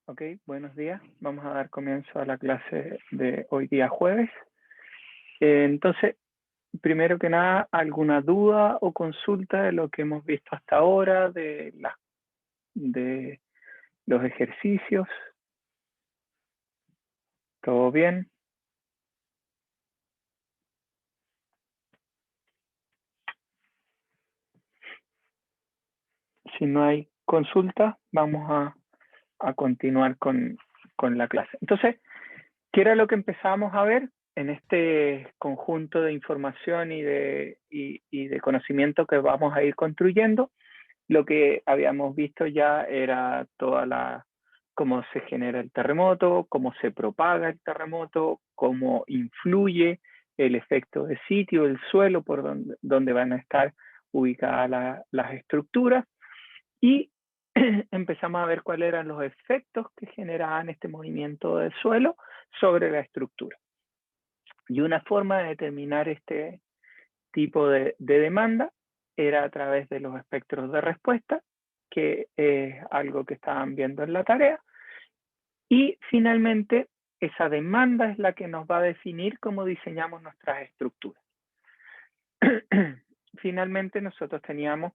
Ok, buenos días. Vamos a dar comienzo a la clase de hoy día jueves. Entonces, primero que nada, ¿alguna duda o consulta de lo que hemos visto hasta ahora, de los ejercicios? ¿Todo bien? Si no hay consulta, vamos a continuar con la clase. Entonces, ¿qué era lo que empezamos a ver en este conjunto de información y de conocimiento que vamos a ir construyendo? Lo que habíamos visto ya era cómo se genera el terremoto, cómo se propaga el terremoto, cómo influye el efecto de sitio, el suelo por donde van a estar ubicadas las estructuras, y empezamos a ver cuáles eran los efectos que generaban este movimiento del suelo sobre la estructura. Y una forma de determinar este tipo de demanda era a través de los espectros de respuesta, que es algo que estaban viendo en la tarea. Y finalmente, esa demanda es la que nos va a definir cómo diseñamos nuestras estructuras. Finalmente, nosotros teníamos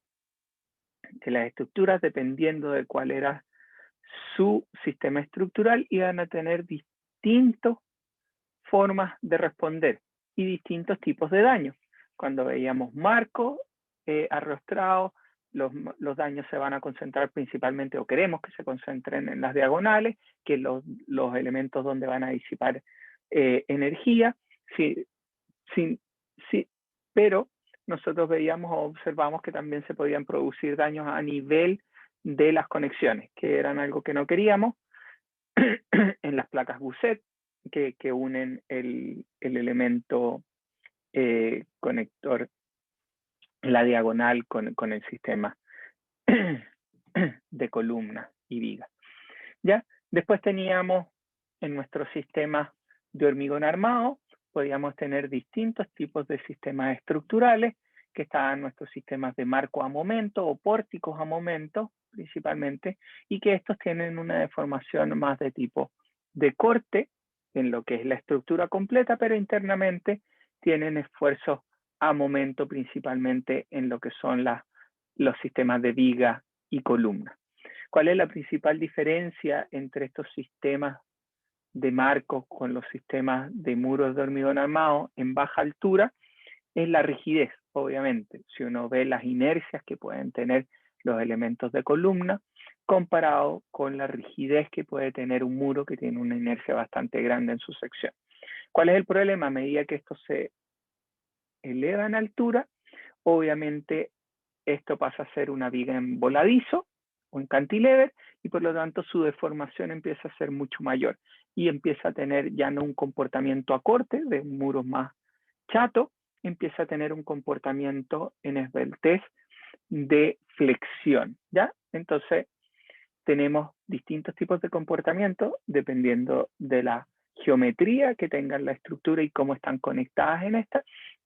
que las estructuras, dependiendo de cuál era su sistema estructural, iban a tener distintas formas de responder y distintos tipos de daños. Cuando veíamos marcos arrostrados, los daños se van a concentrar principalmente, o queremos que se concentren en las diagonales, que los elementos donde van a disipar energía. Pero nosotros veíamos o observamos que también se podían producir daños a nivel de las conexiones, que eran algo que no queríamos, en las placas Gusset, que unen el elemento conector, la diagonal con el sistema de columna y viga. ¿Ya? Después teníamos en nuestro sistema de hormigón armado, podíamos tener distintos tipos de sistemas estructurales, que estaban nuestros sistemas de marco a momento o pórticos a momento, principalmente, y que estos tienen una deformación más de tipo de corte en lo que es la estructura completa, pero internamente tienen esfuerzos a momento, principalmente en lo que son los sistemas de viga y columna. ¿Cuál es la principal diferencia entre estos sistemas de marcos con los sistemas de muros de hormigón armado en baja altura? Es la rigidez, obviamente. Si uno ve las inercias que pueden tener los elementos de columna, comparado con la rigidez que puede tener un muro que tiene una inercia bastante grande en su sección. ¿Cuál es el problema? A medida que esto se eleva en altura, obviamente esto pasa a ser una viga en voladizo o en cantilever, y por lo tanto su deformación empieza a ser mucho mayor y empieza a tener ya no un comportamiento a corte de muros más chato, empieza a tener un comportamiento en esbeltez de flexión, ¿ya? Entonces tenemos distintos tipos de comportamiento dependiendo de la geometría que tengan la estructura y cómo están conectadas en esta,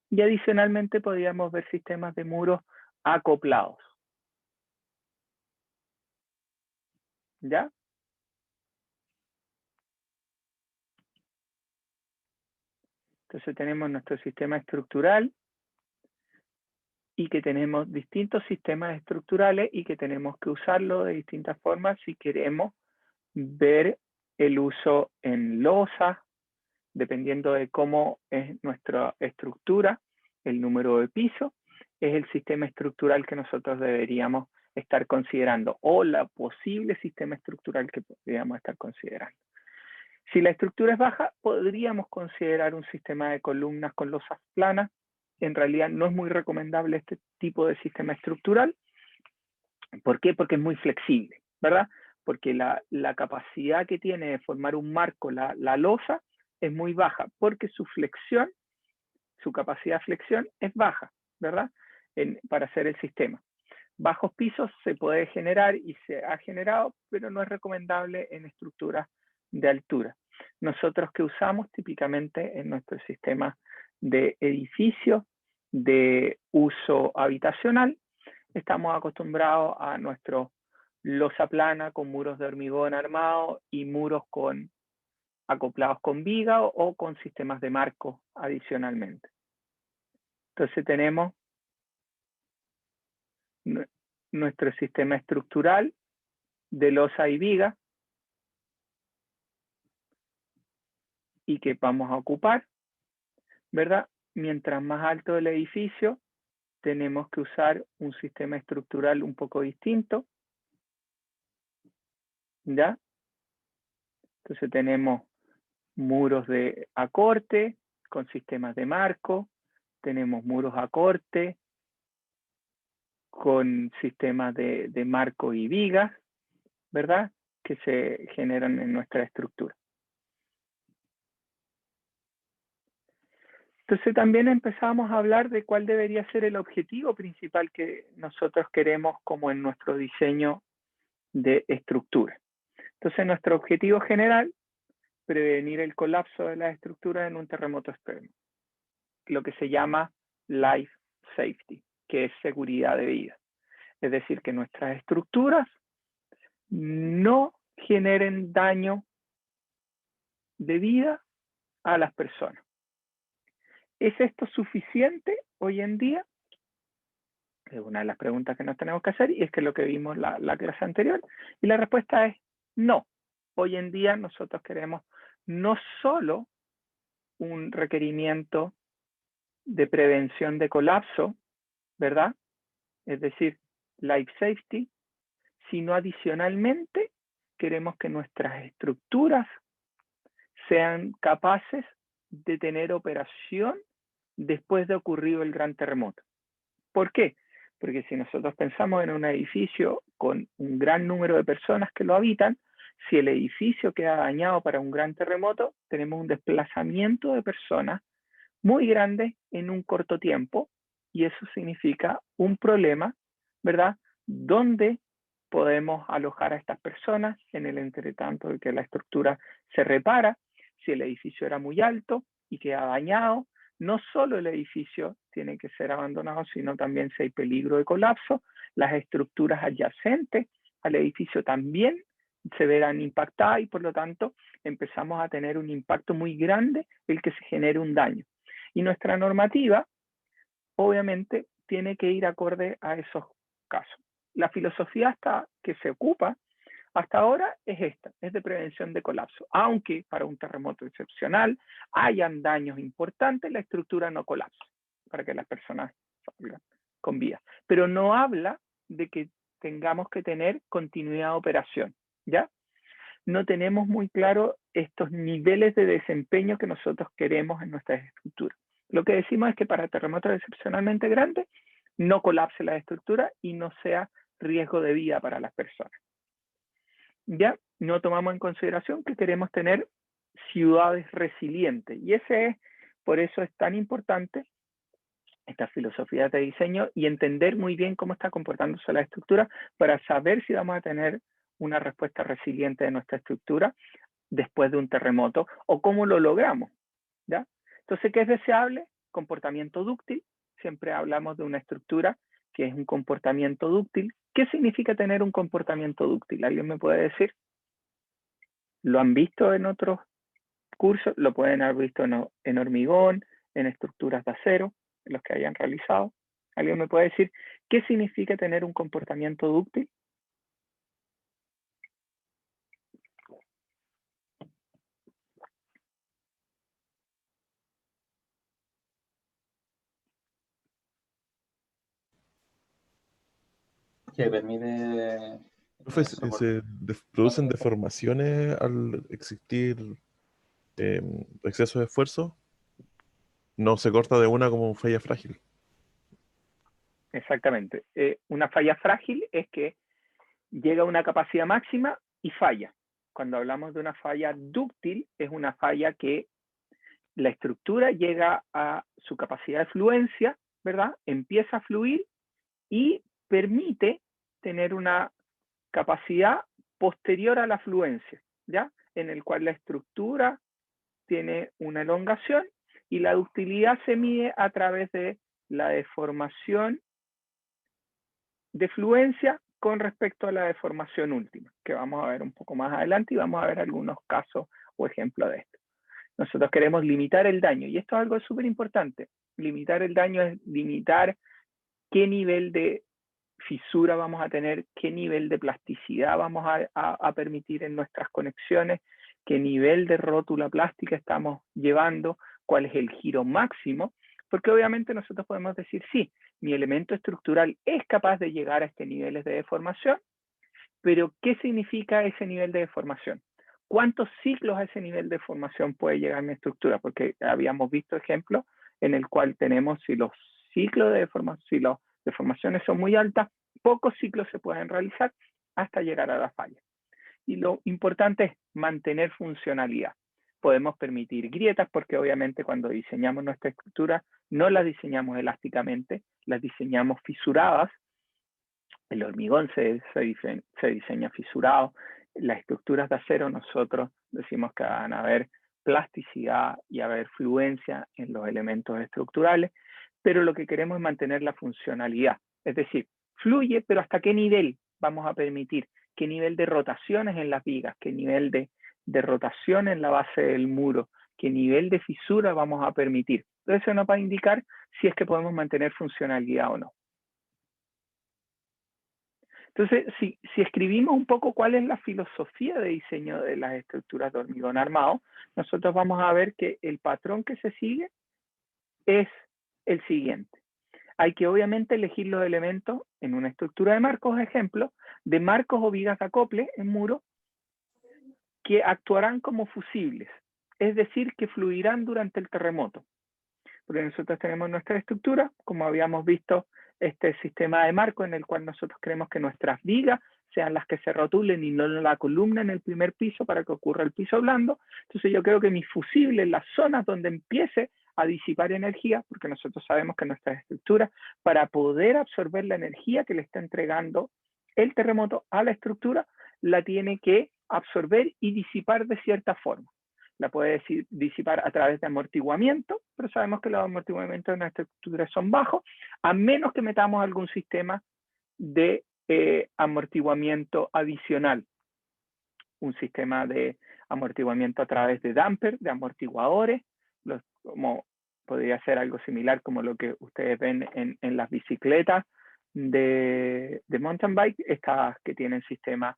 y adicionalmente podríamos ver sistemas de muros acoplados, ¿ya? Entonces tenemos nuestro sistema estructural y que tenemos distintos sistemas estructurales y que tenemos que usarlo de distintas formas si queremos ver el uso en losa, dependiendo de cómo es nuestra estructura, el número de pisos, es el sistema estructural que nosotros deberíamos estar considerando, o la posible sistema estructural que podríamos estar considerando. Si la estructura es baja, podríamos considerar un sistema de columnas con losas planas. En realidad no es muy recomendable este tipo de sistema estructural. ¿Por qué? Porque es muy flexible, ¿verdad? Porque la capacidad que tiene de formar un marco la losa es muy baja, porque su flexión, su capacidad de flexión es baja, ¿verdad? Para hacer el sistema. Bajos pisos se puede generar y se ha generado, pero no es recomendable en estructuras de altura. Nosotros que usamos típicamente en nuestro sistema de edificios de uso habitacional, estamos acostumbrados a nuestros losa plana con muros de hormigón armado y muros acoplados con viga o con sistemas de marco adicionalmente. Entonces tenemos nuestro sistema estructural de losa y viga y que vamos a ocupar, ¿verdad? Mientras más alto el edificio, tenemos que usar un sistema estructural un poco distinto, ¿ya? Entonces tenemos muros de acorte con sistemas de marco, tenemos muros acorte con sistemas de marco y vigas, ¿verdad? Que se generan en nuestra estructura. Entonces también empezamos a hablar de cuál debería ser el objetivo principal que nosotros queremos como en nuestro diseño de estructura. Entonces nuestro objetivo general, prevenir el colapso de las estructuras en un terremoto extremo, lo que se llama life safety, que es seguridad de vida. Es decir, que nuestras estructuras no generen daño de vida a las personas. ¿Es esto suficiente hoy en día? Es una de las preguntas que nos tenemos que hacer y es que lo que vimos la clase anterior. Y la respuesta es no. Hoy en día nosotros queremos no solo un requerimiento de prevención de colapso, ¿verdad? Es decir, life safety, sino adicionalmente queremos que nuestras estructuras sean capaces de tener operación después de ocurrido el gran terremoto. ¿Por qué? Porque si nosotros pensamos en un edificio con un gran número de personas que lo habitan, si el edificio queda dañado para un gran terremoto, tenemos un desplazamiento de personas muy grande en un corto tiempo y eso significa un problema, ¿verdad? Donde podemos alojar a estas personas en el entretanto de que la estructura se repara. Si el edificio era muy alto y queda dañado, no solo el edificio tiene que ser abandonado, sino también si hay peligro de colapso, las estructuras adyacentes al edificio también se verán impactadas y por lo tanto empezamos a tener un impacto muy grande el que se genere un daño. Y nuestra normativa, obviamente, tiene que ir acorde a esos casos. La filosofía hasta que se ocupa hasta ahora es esta, es de prevención de colapso. Aunque para un terremoto excepcional hayan daños importantes, la estructura no colapsa para que las personas salgan con vida. Pero no habla de que tengamos que tener continuidad de operación, ¿ya? No tenemos muy claro estos niveles de desempeño que nosotros queremos en nuestras estructuras. Lo que decimos es que para terremotos excepcionalmente grandes no colapse la estructura y no sea riesgo de vida para las personas. Ya no tomamos en consideración que queremos tener ciudades resilientes y por eso es tan importante esta filosofía de diseño y entender muy bien cómo está comportándose la estructura para saber si vamos a tener una respuesta resiliente de nuestra estructura después de un terremoto o cómo lo logramos, ¿ya? Entonces, ¿qué es deseable? Comportamiento dúctil. Siempre hablamos de una estructura que es un comportamiento dúctil. ¿Qué significa tener un comportamiento dúctil? ¿Alguien me puede decir? ¿Lo han visto en otros cursos? ¿Lo pueden haber visto en hormigón, en estructuras de acero, en los que hayan realizado? ¿Alguien me puede decir qué significa tener un comportamiento dúctil? Que permite Profe, soportar. producen deformaciones al existir exceso de esfuerzo. No se corta de una como falla frágil. Exactamente. Una falla frágil es que llega a una capacidad máxima y falla. Cuando hablamos de una falla dúctil, es una falla que la estructura llega a su capacidad de fluencia, ¿verdad? Empieza a fluir y permite tener una capacidad posterior a la fluencia, ¿ya? En el cual la estructura tiene una elongación y la ductilidad se mide a través de la deformación de fluencia con respecto a la deformación última, que vamos a ver un poco más adelante y vamos a ver algunos casos o ejemplos de esto. Nosotros queremos limitar el daño y esto es algo súper importante. Limitar el daño es limitar qué nivel de fisura vamos a tener, qué nivel de plasticidad vamos a permitir en nuestras conexiones, qué nivel de rótula plástica estamos llevando, cuál es el giro máximo, porque obviamente nosotros podemos decir, sí, mi elemento estructural es capaz de llegar a este nivel de deformación, pero ¿qué significa ese nivel de deformación? ¿Cuántos ciclos a ese nivel de deformación puede llegar mi estructura? Porque habíamos visto ejemplos en el cual tenemos, si los ciclos de deformación, si las deformaciones son muy altas, pocos ciclos se pueden realizar hasta llegar a la falla. Y lo importante es mantener funcionalidad. Podemos permitir grietas porque obviamente cuando diseñamos nuestra estructura no las diseñamos elásticamente, las diseñamos fisuradas. El hormigón se diseña fisurado. Las estructuras de acero nosotros decimos que van a haber plasticidad y haber fluencia en los elementos estructurales, pero lo que queremos es mantener la funcionalidad. Es decir, fluye, pero ¿hasta qué nivel vamos a permitir? ¿Qué nivel de rotaciones en las vigas? ¿Qué nivel de rotación en la base del muro? ¿Qué nivel de fisura vamos a permitir? Entonces eso nos va a indicar si es que podemos mantener funcionalidad o no. Entonces, si escribimos un poco cuál es la filosofía de diseño de las estructuras de hormigón armado, nosotros vamos a ver que el patrón que se sigue es el siguiente. Hay que obviamente elegir los elementos en una estructura de marcos, ejemplo, de marcos o vigas de acople en muro que actuarán como fusibles, es decir, que fluirán durante el terremoto. Porque nosotros tenemos nuestra estructura, como habíamos visto, este sistema de marco en el cual nosotros queremos que nuestras vigas sean las que se rotulen y no la columna en el primer piso para que ocurra el piso blando. Entonces yo creo que mi fusible en las zonas donde empiece a disipar energía, porque nosotros sabemos que nuestra estructura, para poder absorber la energía que le está entregando el terremoto a la estructura, la tiene que absorber y disipar de cierta forma. La puede disipar a través de amortiguamiento, pero sabemos que los amortiguamientos de nuestra estructura son bajos, a menos que metamos algún sistema de amortiguamiento adicional. Un sistema de amortiguamiento a través de damper, de amortiguadores, como podría ser algo similar como lo que ustedes ven en las bicicletas de mountain bike, estas que tienen sistemas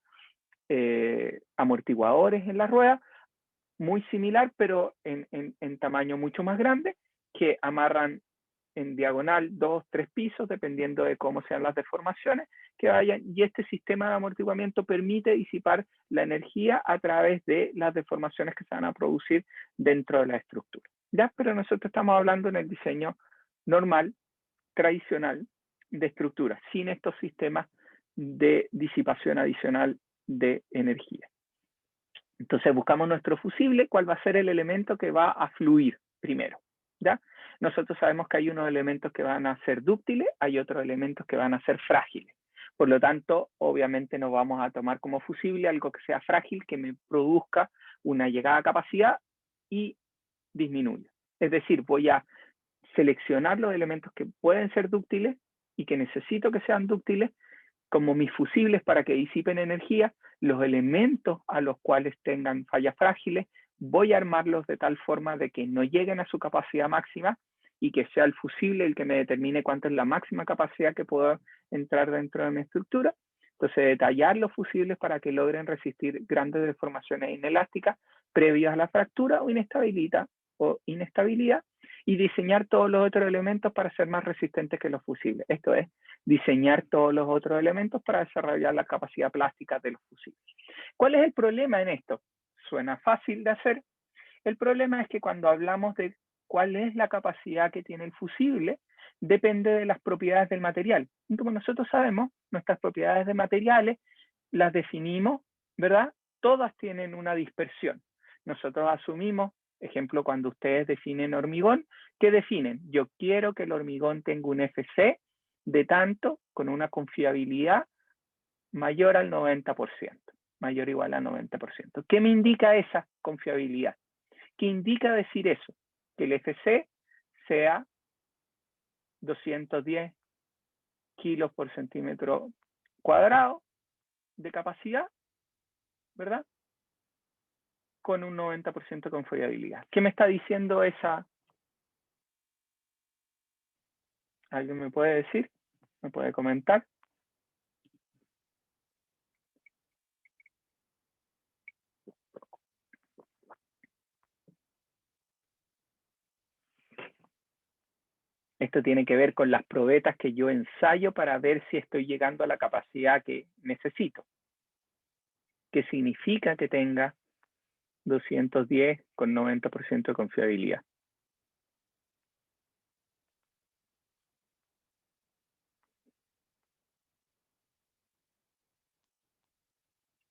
amortiguadores en la rueda, muy similar, pero en tamaño mucho más grande, que amarran en diagonal 2, 3 pisos, dependiendo de cómo sean las deformaciones que vayan, y este sistema de amortiguamiento permite disipar la energía a través de las deformaciones que se van a producir dentro de la estructura. ¿Ya? Pero nosotros estamos hablando en el diseño normal, tradicional, de estructura, sin estos sistemas de disipación adicional de energía. Entonces buscamos nuestro fusible, cuál va a ser el elemento que va a fluir primero, ¿ya? Nosotros sabemos que hay unos elementos que van a ser dúctiles, hay otros elementos que van a ser frágiles. Por lo tanto, obviamente no vamos a tomar como fusible algo que sea frágil, que me produzca una llegada a capacidad y disminuya. Es decir, voy a seleccionar los elementos que pueden ser dúctiles y que necesito que sean dúctiles como mis fusibles para que disipen energía. Los elementos a los cuales tengan fallas frágiles, voy a armarlos de tal forma de que no lleguen a su capacidad máxima y que sea el fusible el que me determine cuánto es la máxima capacidad que puedo entrar dentro de mi estructura. Entonces, detallar los fusibles para que logren resistir grandes deformaciones inelásticas previas a la fractura o inestabilidad, y diseñar todos los otros elementos para ser más resistentes que los fusibles. Esto es, diseñar todos los otros elementos para desarrollar la capacidad plástica de los fusibles. ¿Cuál es el problema en esto? Suena fácil de hacer. El problema es que cuando hablamos de cuál es la capacidad que tiene el fusible, depende de las propiedades del material. Y como nosotros sabemos, nuestras propiedades de materiales las definimos, ¿verdad? Todas tienen una dispersión. Nosotros asumimos, ejemplo, cuando ustedes definen hormigón, ¿qué definen? Yo quiero que el hormigón tenga un FC de tanto, con una confiabilidad mayor al 90%, mayor o igual al 90%. ¿Qué me indica esa confiabilidad? ¿Qué indica decir eso? Que el FC sea 210 kilos por centímetro cuadrado de capacidad, ¿verdad? Con un 90% de confiabilidad. ¿Qué me está diciendo esa? ¿Alguien me puede decir? ¿Me puede comentar? Esto tiene que ver con las probetas que yo ensayo para ver si estoy llegando a la capacidad que necesito. ¿Qué significa que tenga 210 con 90% de confiabilidad?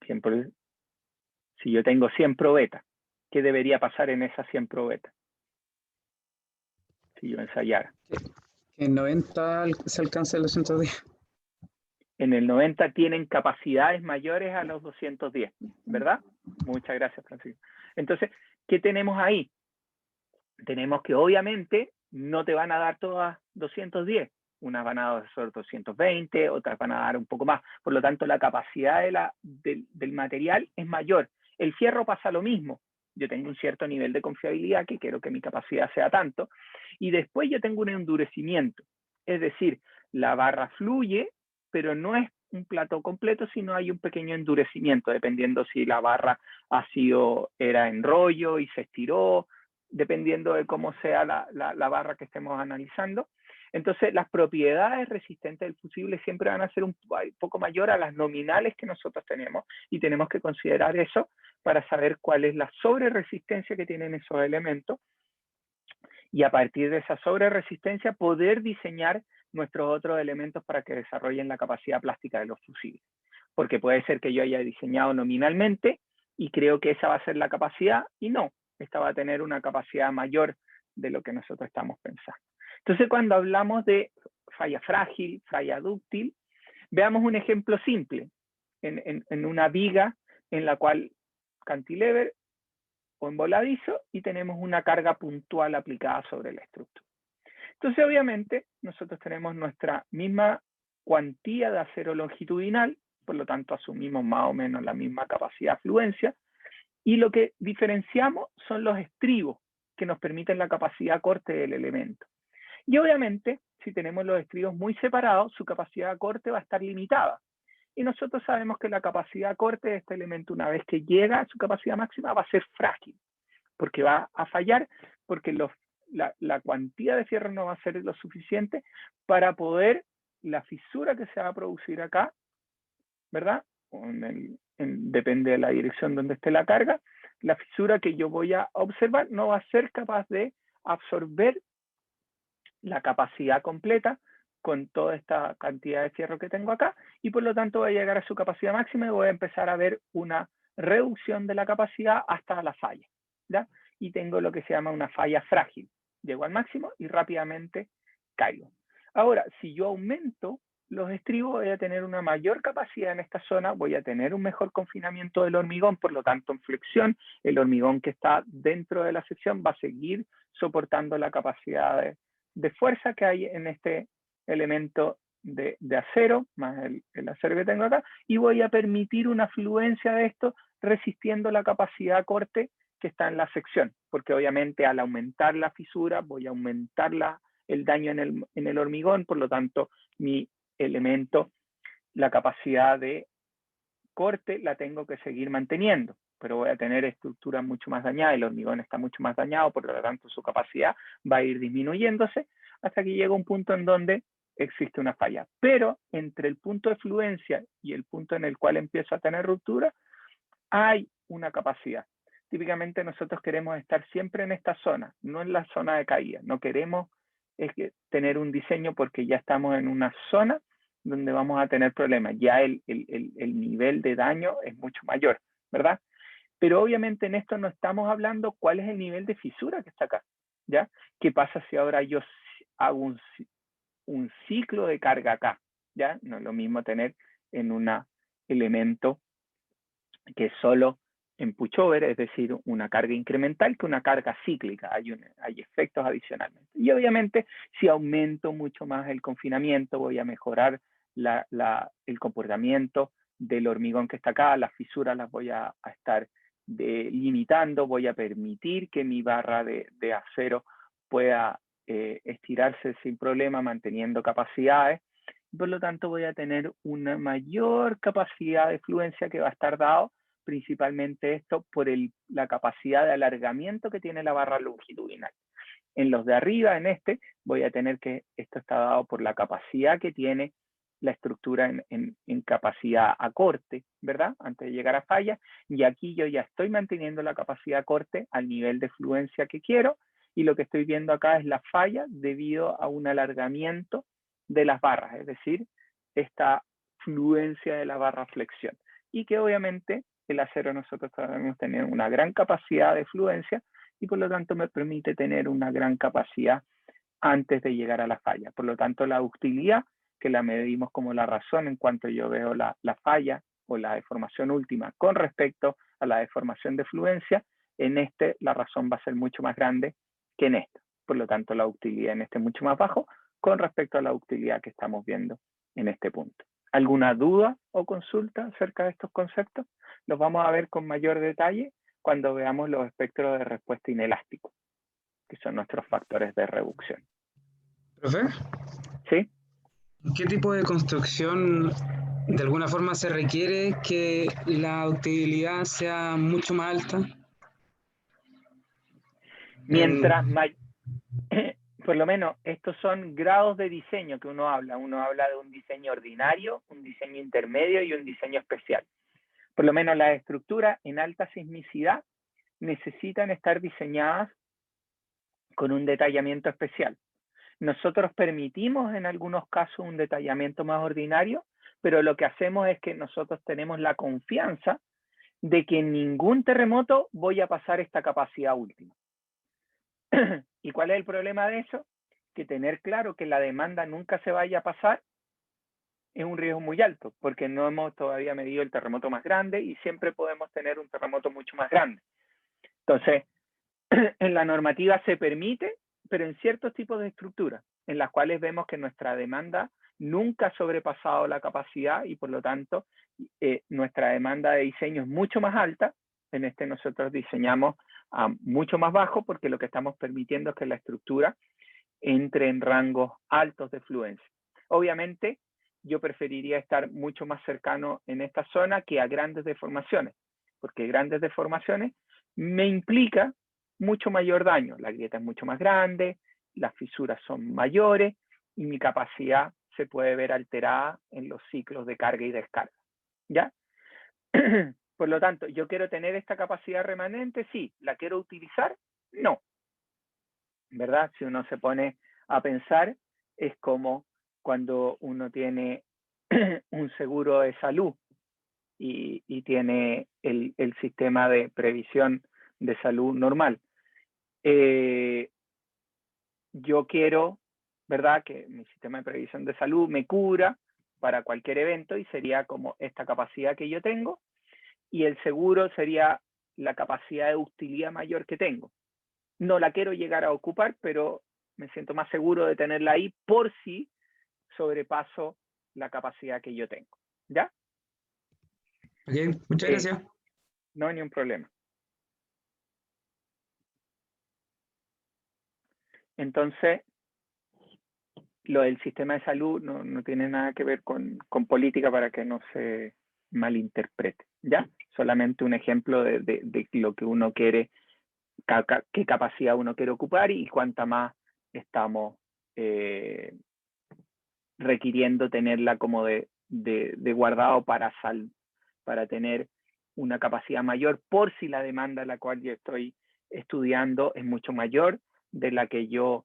Siempre, si yo tengo 100 probetas, ¿qué debería pasar en esas 100 probetas? Si yo ensayara. En 90 se alcanza el 210. En el 90 tienen capacidades mayores a los 210, ¿verdad? Muchas gracias, Francisco. Entonces, ¿qué tenemos ahí? Tenemos que obviamente no te van a dar todas 210. Unas van a dar solo 220, otras van a dar un poco más. Por lo tanto, la capacidad del material es mayor. El fierro pasa lo mismo. Yo tengo un cierto nivel de confiabilidad que quiero que mi capacidad sea tanto. Y después yo tengo un endurecimiento. Es decir, la barra fluye, pero no es un plato completo, sino hay un pequeño endurecimiento, dependiendo si la barra era en rollo y se estiró, dependiendo de cómo sea la barra que estemos analizando. Entonces, las propiedades resistentes del fusible siempre van a ser un poco mayor a las nominales que nosotros tenemos, y tenemos que considerar eso para saber cuál es la sobreresistencia que tienen esos elementos, y a partir de esa sobreresistencia poder diseñar nuestros otros elementos para que desarrollen la capacidad plástica de los fusibles. Porque puede ser que yo haya diseñado nominalmente y creo que esa va a ser la capacidad, y no, esta va a tener una capacidad mayor de lo que nosotros estamos pensando. Entonces, cuando hablamos de falla frágil, falla dúctil, veamos un ejemplo simple en una viga en la cual cantilever o en voladizo, y tenemos una carga puntual aplicada sobre la estructura. Entonces, obviamente, nosotros tenemos nuestra misma cuantía de acero longitudinal, por lo tanto asumimos más o menos la misma capacidad de fluencia, y lo que diferenciamos son los estribos que nos permiten la capacidad corte del elemento. Y obviamente, si tenemos los estribos muy separados, su capacidad de corte va a estar limitada. Y nosotros sabemos que la capacidad de corte de este elemento, una vez que llega a su capacidad máxima, va a ser frágil, porque va a fallar, porque la cuantía de fierro no va a ser lo suficiente para poder, la fisura que se va a producir acá, ¿verdad? Depende de la dirección donde esté la carga, la fisura que yo voy a observar no va a ser capaz de absorber la capacidad completa con toda esta cantidad de fierro que tengo acá, y por lo tanto voy a llegar a su capacidad máxima y voy a empezar a ver una reducción de la capacidad hasta la falla, ¿ya? Y tengo lo que se llama una falla frágil. Llego al máximo y rápidamente caigo. Ahora, si yo aumento los estribos, voy a tener una mayor capacidad en esta zona, voy a tener un mejor confinamiento del hormigón, por lo tanto en flexión, el hormigón que está dentro de la sección va a seguir soportando la capacidad de fuerza que hay en este elemento de acero, más el acero que tengo acá, y voy a permitir una fluencia de esto resistiendo la capacidad corte que está en la sección, porque obviamente al aumentar la fisura voy a aumentar el daño en el hormigón, por lo tanto mi elemento, la capacidad de corte la tengo que seguir manteniendo, pero voy a tener estructuras mucho más dañadas, el hormigón está mucho más dañado, por lo tanto su capacidad va a ir disminuyéndose hasta que llega un punto en donde existe una falla. Pero entre el punto de fluencia y el punto en el cual empiezo a tener ruptura, hay una capacidad. Típicamente nosotros queremos estar siempre en esta zona, no en la zona de caída. No queremos tener un diseño porque ya estamos en una zona donde vamos a tener problemas. Ya el nivel de daño es mucho mayor, ¿verdad? Pero obviamente en esto no estamos hablando cuál es el nivel de fisura que está acá, ¿ya? ¿Qué pasa si ahora yo hago un ciclo de carga acá? ¿Ya? No es lo mismo tener en un elemento que es solo en pushover, es decir, una carga incremental, que una carga cíclica. Hay efectos adicionalmente. Y obviamente, si aumento mucho más el confinamiento, voy a mejorar el comportamiento del hormigón que está acá, las fisuras las voy a estar limitando, voy a permitir que mi barra de acero pueda estirarse sin problema, manteniendo capacidades. Por lo tanto, voy a tener una mayor capacidad de fluencia que va a estar dado, principalmente esto por la capacidad de alargamiento que tiene la barra longitudinal. En los de arriba, en voy a tener que esto está dado por la capacidad que tiene la estructura en capacidad a corte, ¿verdad? Antes de llegar a falla. Y aquí yo ya estoy manteniendo la capacidad a corte al nivel de fluencia que quiero. Y lo que estoy viendo acá es la falla debido a un alargamiento de las barras, es decir, esta fluencia de la barra flexión. Y que obviamente el acero nosotros debemos tener una gran capacidad de fluencia y por lo tanto me permite tener una gran capacidad antes de llegar a la falla. Por lo tanto, la ductilidad, que la medimos como la razón en cuanto yo veo la falla o la deformación última con respecto a la deformación de fluencia, en la razón va a ser mucho más grande que en esta. Por lo tanto, la ductilidad en es mucho más bajo con respecto a la ductilidad que estamos viendo en este punto. ¿Alguna duda o consulta acerca de estos conceptos? Los vamos a ver con mayor detalle cuando veamos los espectros de respuesta inelásticos, que son nuestros factores de reducción. ¿Profe? ¿Sí? ¿En qué tipo de construcción de alguna forma se requiere que la ductilidad sea mucho más alta? Mientras por lo menos estos son grados de diseño que uno habla. Uno habla de un diseño ordinario, un diseño intermedio y un diseño especial. Por lo menos las estructuras en alta sismicidad necesitan estar diseñadas con un detallamiento especial. Nosotros permitimos en algunos casos un detallamiento más ordinario, pero lo que hacemos es que nosotros tenemos la confianza de que en ningún terremoto voy a pasar esta capacidad última. ¿Y cuál es el problema de eso? Que tener claro que la demanda nunca se vaya a pasar es un riesgo muy alto, porque no hemos todavía medido el terremoto más grande y siempre podemos tener un terremoto mucho más grande. Entonces, en la normativa se permite, pero en ciertos tipos de estructuras, en las cuales vemos que nuestra demanda nunca ha sobrepasado la capacidad y por lo tanto nuestra demanda de diseño es mucho más alta. En nosotros diseñamos mucho más bajo porque lo que estamos permitiendo es que la estructura entre en rangos altos de fluencia. Obviamente, yo preferiría estar mucho más cercano en esta zona que a grandes deformaciones, porque grandes deformaciones me implica mucho mayor daño. La grieta es mucho más grande, las fisuras son mayores y mi capacidad se puede ver alterada en los ciclos de carga y descarga. ¿Ya? Por lo tanto, ¿yo quiero tener esta capacidad remanente? Sí. ¿La quiero utilizar? No. ¿Verdad? Si uno se pone a pensar, es como cuando uno tiene un seguro de salud y tiene el sistema de previsión de salud normal. Yo quiero, ¿verdad?, que mi sistema de previsión de salud me cubra para cualquier evento y sería como esta capacidad que yo tengo, y el seguro sería la capacidad de utilidad mayor que tengo. No la quiero llegar a ocupar, pero me siento más seguro de tenerla ahí por si sobrepaso la capacidad que yo tengo. ¿Ya? Ok, muchas gracias. No hay ningún problema. Entonces, lo del sistema de salud no tiene nada que ver con política para que no se malinterprete. ¿Ya? Solamente un ejemplo de lo que uno quiere, qué capacidad uno quiere ocupar y cuánta más estamos requiriendo tenerla como de guardado para tener una capacidad mayor por si la demanda a la cual yo estoy estudiando es mucho mayor de la que yo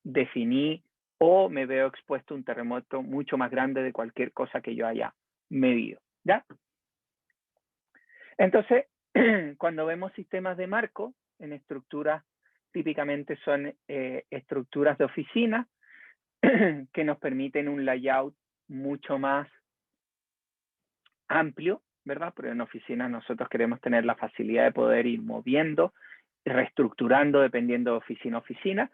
definí o me veo expuesto a un terremoto mucho más grande de cualquier cosa que yo haya medido. ¿Ya? Entonces, cuando vemos sistemas de marco en estructuras, típicamente son estructuras de oficina que nos permiten un layout mucho más amplio, ¿verdad? Pero en oficina nosotros queremos tener la facilidad de poder ir moviendo, reestructurando dependiendo de oficina a oficina.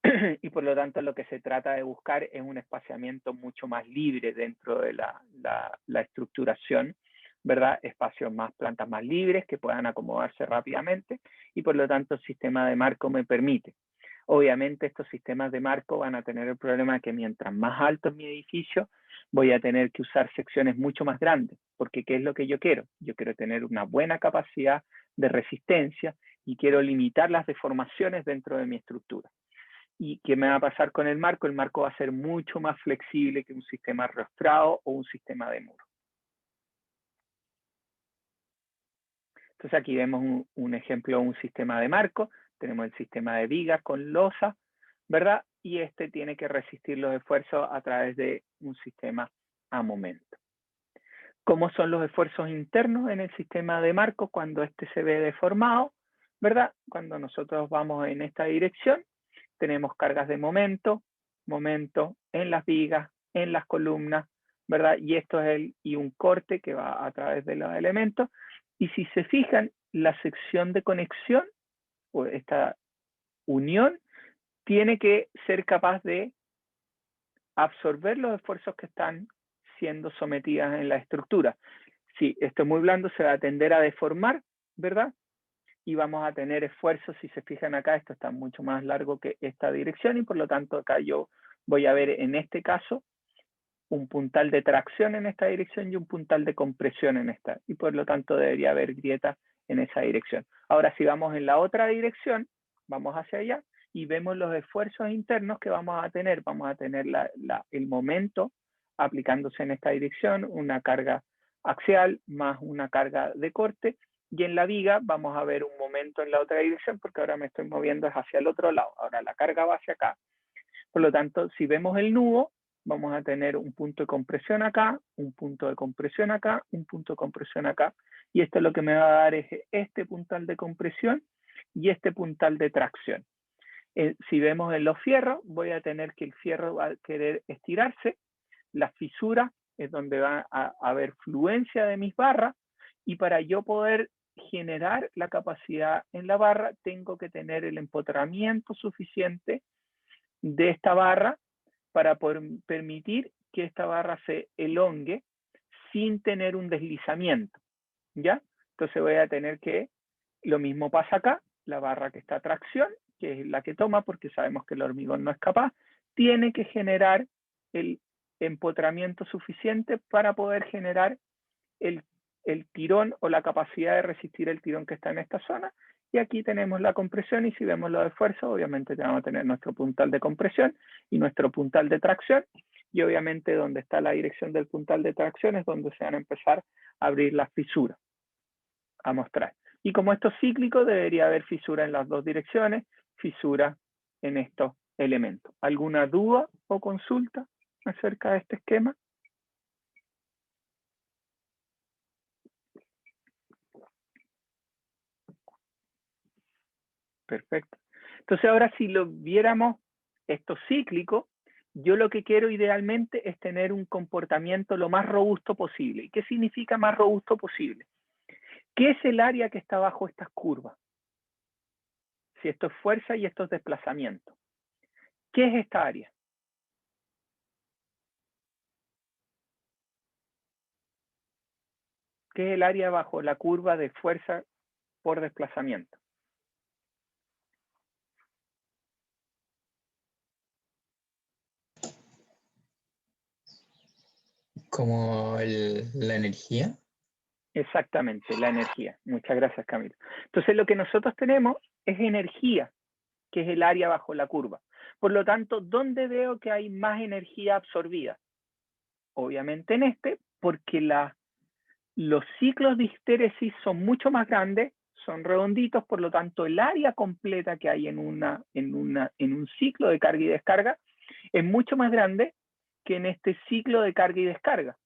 y por lo tanto lo que se trata de buscar es un espaciamiento mucho más libre dentro de la estructuración, ¿verdad? Espacios más, plantas más libres que puedan acomodarse rápidamente y por lo tanto el sistema de marco me permite. Obviamente estos sistemas de marco van a tener el problema de que mientras más alto es mi edificio, voy a tener que usar secciones mucho más grandes, porque ¿qué es lo que yo quiero? Yo quiero tener una buena capacidad de resistencia y quiero limitar las deformaciones dentro de mi estructura. ¿Y qué me va a pasar con el marco? El marco va a ser mucho más flexible que un sistema rostrado o un sistema de muro. Entonces aquí vemos un ejemplo de un sistema de marco. Tenemos el sistema de vigas con losa, ¿verdad? Y este tiene que resistir los esfuerzos a través de un sistema a momento. ¿Cómo son los esfuerzos internos en el sistema de marco cuando este se ve deformado? ¿Verdad? Cuando nosotros vamos en esta dirección, tenemos cargas de momento en las vigas, en las columnas, ¿verdad? Y esto es un corte que va a través de los elementos. Y si se fijan, la sección de conexión, o esta unión, tiene que ser capaz de absorber los esfuerzos que están siendo sometidas en la estructura. Si esto es muy blando, se va a tender a deformar, ¿verdad? Y vamos a tener esfuerzos, si se fijan acá, esto está mucho más largo que esta dirección y por lo tanto acá yo voy a ver en este caso un puntal de tracción en esta dirección y un puntal de compresión en esta, y por lo tanto debería haber grietas en esa dirección. Ahora si vamos en la otra dirección, vamos hacia allá y vemos los esfuerzos internos que vamos a tener el momento aplicándose en esta dirección, una carga axial más una carga de corte, y en la viga vamos a ver un momento en la otra dirección porque ahora me estoy moviendo hacia el otro lado, ahora la carga va hacia acá. Por lo tanto, si vemos el nudo, vamos a tener un punto de compresión acá, un punto de compresión acá, un punto de compresión acá, y esto lo que me va a dar es este puntal de compresión y este puntal de tracción. Si vemos en los fierros, voy a tener que el fierro va a querer estirarse, la fisura es donde va a haber fluencia de mis barras, y para yo poder generar la capacidad en la barra, tengo que tener el empotramiento suficiente de esta barra para poder permitir que esta barra se elongue sin tener un deslizamiento, ¿ya? Entonces voy a tener que, lo mismo pasa acá, la barra que está a tracción, que es la que toma porque sabemos que el hormigón no es capaz, tiene que generar el empotramiento suficiente para poder generar el tirón o la capacidad de resistir el tirón que está en esta zona. Y aquí tenemos la compresión y si vemos los esfuerzos, obviamente vamos a tener nuestro puntal de compresión y nuestro puntal de tracción. Y obviamente donde está la dirección del puntal de tracción es donde se van a empezar a abrir las fisuras, a mostrar. Y como esto es cíclico, debería haber fisura en las dos direcciones, fisura en estos elementos. ¿Alguna duda o consulta acerca de este esquema? Perfecto. Entonces ahora si lo viéramos esto cíclico, yo lo que quiero idealmente es tener un comportamiento lo más robusto posible. ¿Y qué significa más robusto posible? ¿Qué es el área que está bajo estas curvas? Si esto es fuerza y esto es desplazamiento. ¿Qué es esta área? ¿Qué es el área bajo la curva de fuerza por desplazamiento? Como la energía. Exactamente, la energía. Muchas gracias, Camilo. Entonces lo que nosotros tenemos es energía, que es el área bajo la curva. Por lo tanto, ¿dónde veo que hay más energía absorbida? Obviamente en este, porque los ciclos de histéresis son mucho más grandes, son redonditos, por lo tanto el área completa que hay en un ciclo de carga y descarga es mucho más grande que en este ciclo de carga y descarga,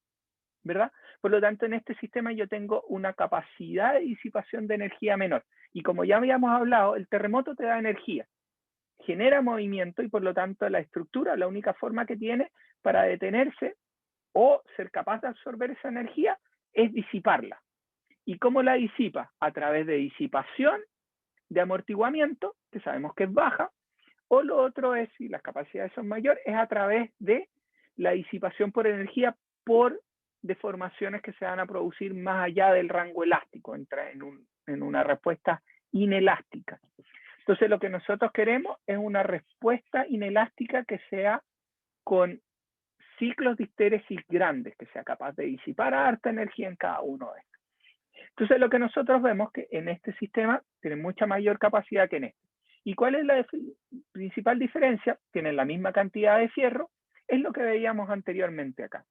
¿verdad? Por lo tanto, en este sistema yo tengo una capacidad de disipación de energía menor. Y como ya habíamos hablado, el terremoto te da energía, genera movimiento y por lo tanto la estructura, la única forma que tiene para detenerse o ser capaz de absorber esa energía es disiparla. ¿Y cómo la disipa? A través de disipación, de amortiguamiento, que sabemos que es baja, O lo otro es, si las capacidades son mayores, es a través de la disipación por energía por deformaciones que se van a producir más allá del rango elástico, entra en una respuesta inelástica. Entonces lo que nosotros queremos es una respuesta inelástica que sea con ciclos de histéresis grandes, que sea capaz de disipar harta energía en cada uno de estos. Entonces lo que nosotros vemos que en este sistema tiene mucha mayor capacidad que en este. ¿Y cuál es la principal diferencia? Tienen la misma cantidad de fierro, es lo que veíamos anteriormente acá.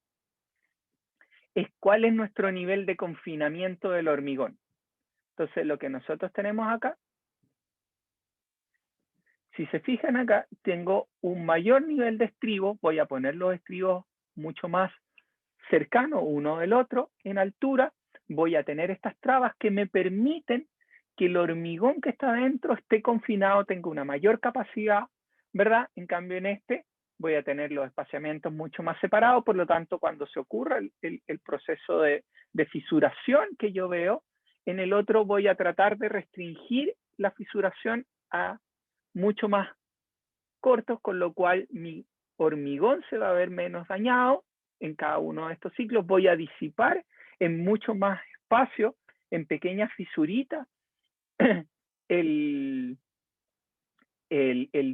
Es cuál es nuestro nivel de confinamiento del hormigón. Entonces lo que nosotros tenemos acá, si se fijan acá, tengo un mayor nivel de estribos, voy a poner los estribos mucho más cercanos uno del otro en altura, voy a tener estas trabas que me permiten que el hormigón que está dentro esté confinado, tenga una mayor capacidad, ¿verdad? En cambio en este voy a tener los espaciamientos mucho más separados, por lo tanto cuando se ocurra el proceso de fisuración que yo veo, en el otro voy a tratar de restringir la fisuración a mucho más cortos, con lo cual mi hormigón se va a ver menos dañado en cada uno de estos ciclos. Voy a disipar en mucho más espacio, en pequeñas fisuritas, el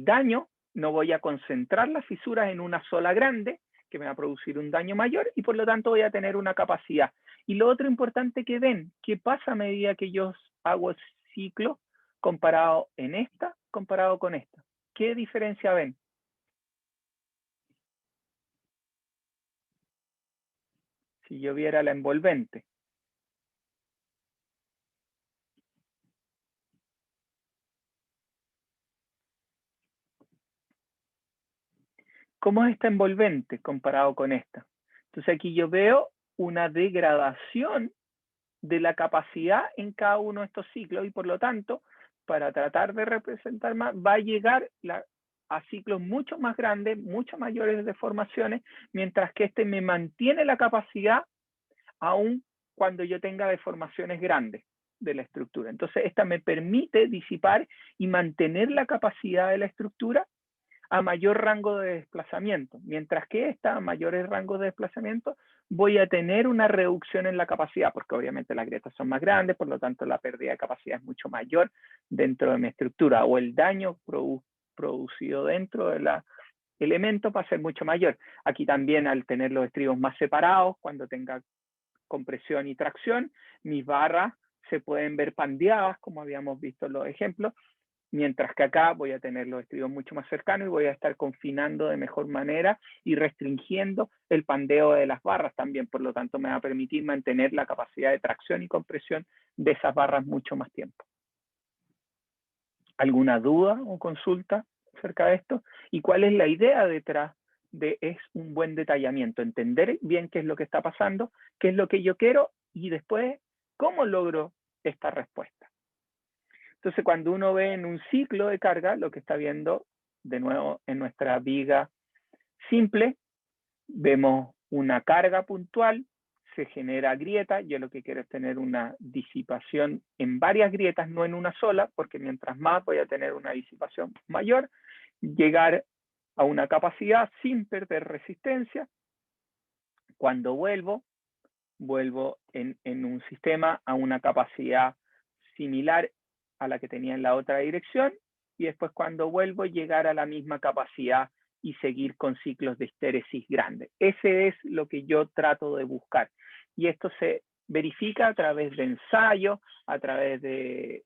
daño. No voy a concentrar las fisuras en una sola grande, que me va a producir un daño mayor, y por lo tanto voy a tener una capacidad. Y lo otro importante que ven, ¿qué pasa a medida que yo hago el ciclo comparado en esta, comparado con esta? ¿Qué diferencia ven? Si yo viera la envolvente. ¿Cómo es esta envolvente comparado con esta? Entonces aquí yo veo una degradación de la capacidad en cada uno de estos ciclos y por lo tanto, para tratar de representar más, va a llegar a ciclos mucho más grandes, mucho mayores deformaciones, mientras que este me mantiene la capacidad aún cuando yo tenga deformaciones grandes de la estructura. Entonces esta me permite disipar y mantener la capacidad de la estructura a mayor rango de desplazamiento, mientras que esta, a mayores rangos de desplazamiento, voy a tener una reducción en la capacidad, porque obviamente las grietas son más grandes, por lo tanto la pérdida de capacidad es mucho mayor dentro de mi estructura, o el daño producido dentro del elemento va a ser mucho mayor. Aquí también, al tener los estribos más separados, cuando tenga compresión y tracción, mis barras se pueden ver pandeadas, como habíamos visto en los ejemplos, mientras que acá voy a tener los estribos mucho más cercanos y voy a estar confinando de mejor manera y restringiendo el pandeo de las barras también. Por lo tanto, me va a permitir mantener la capacidad de tracción y compresión de esas barras mucho más tiempo. ¿Alguna duda o consulta acerca de esto? ¿Y cuál es la idea detrás de es un buen detallamiento? Entender bien qué es lo que está pasando, qué es lo que yo quiero y después cómo logro esta respuesta. Entonces, cuando uno ve en un ciclo de carga, lo que está viendo, de nuevo, en nuestra viga simple, vemos una carga puntual, se genera grieta, yo lo que quiero es tener una disipación en varias grietas, no en una sola, porque mientras más voy a tener una disipación mayor, llegar a una capacidad sin perder resistencia. Cuando vuelvo en un sistema a una capacidad similar a la que tenía en la otra dirección, y después cuando vuelvo llegar a la misma capacidad y seguir con ciclos de histéresis grandes. Ese es lo que yo trato de buscar. Y esto se verifica a través de ensayos, a través de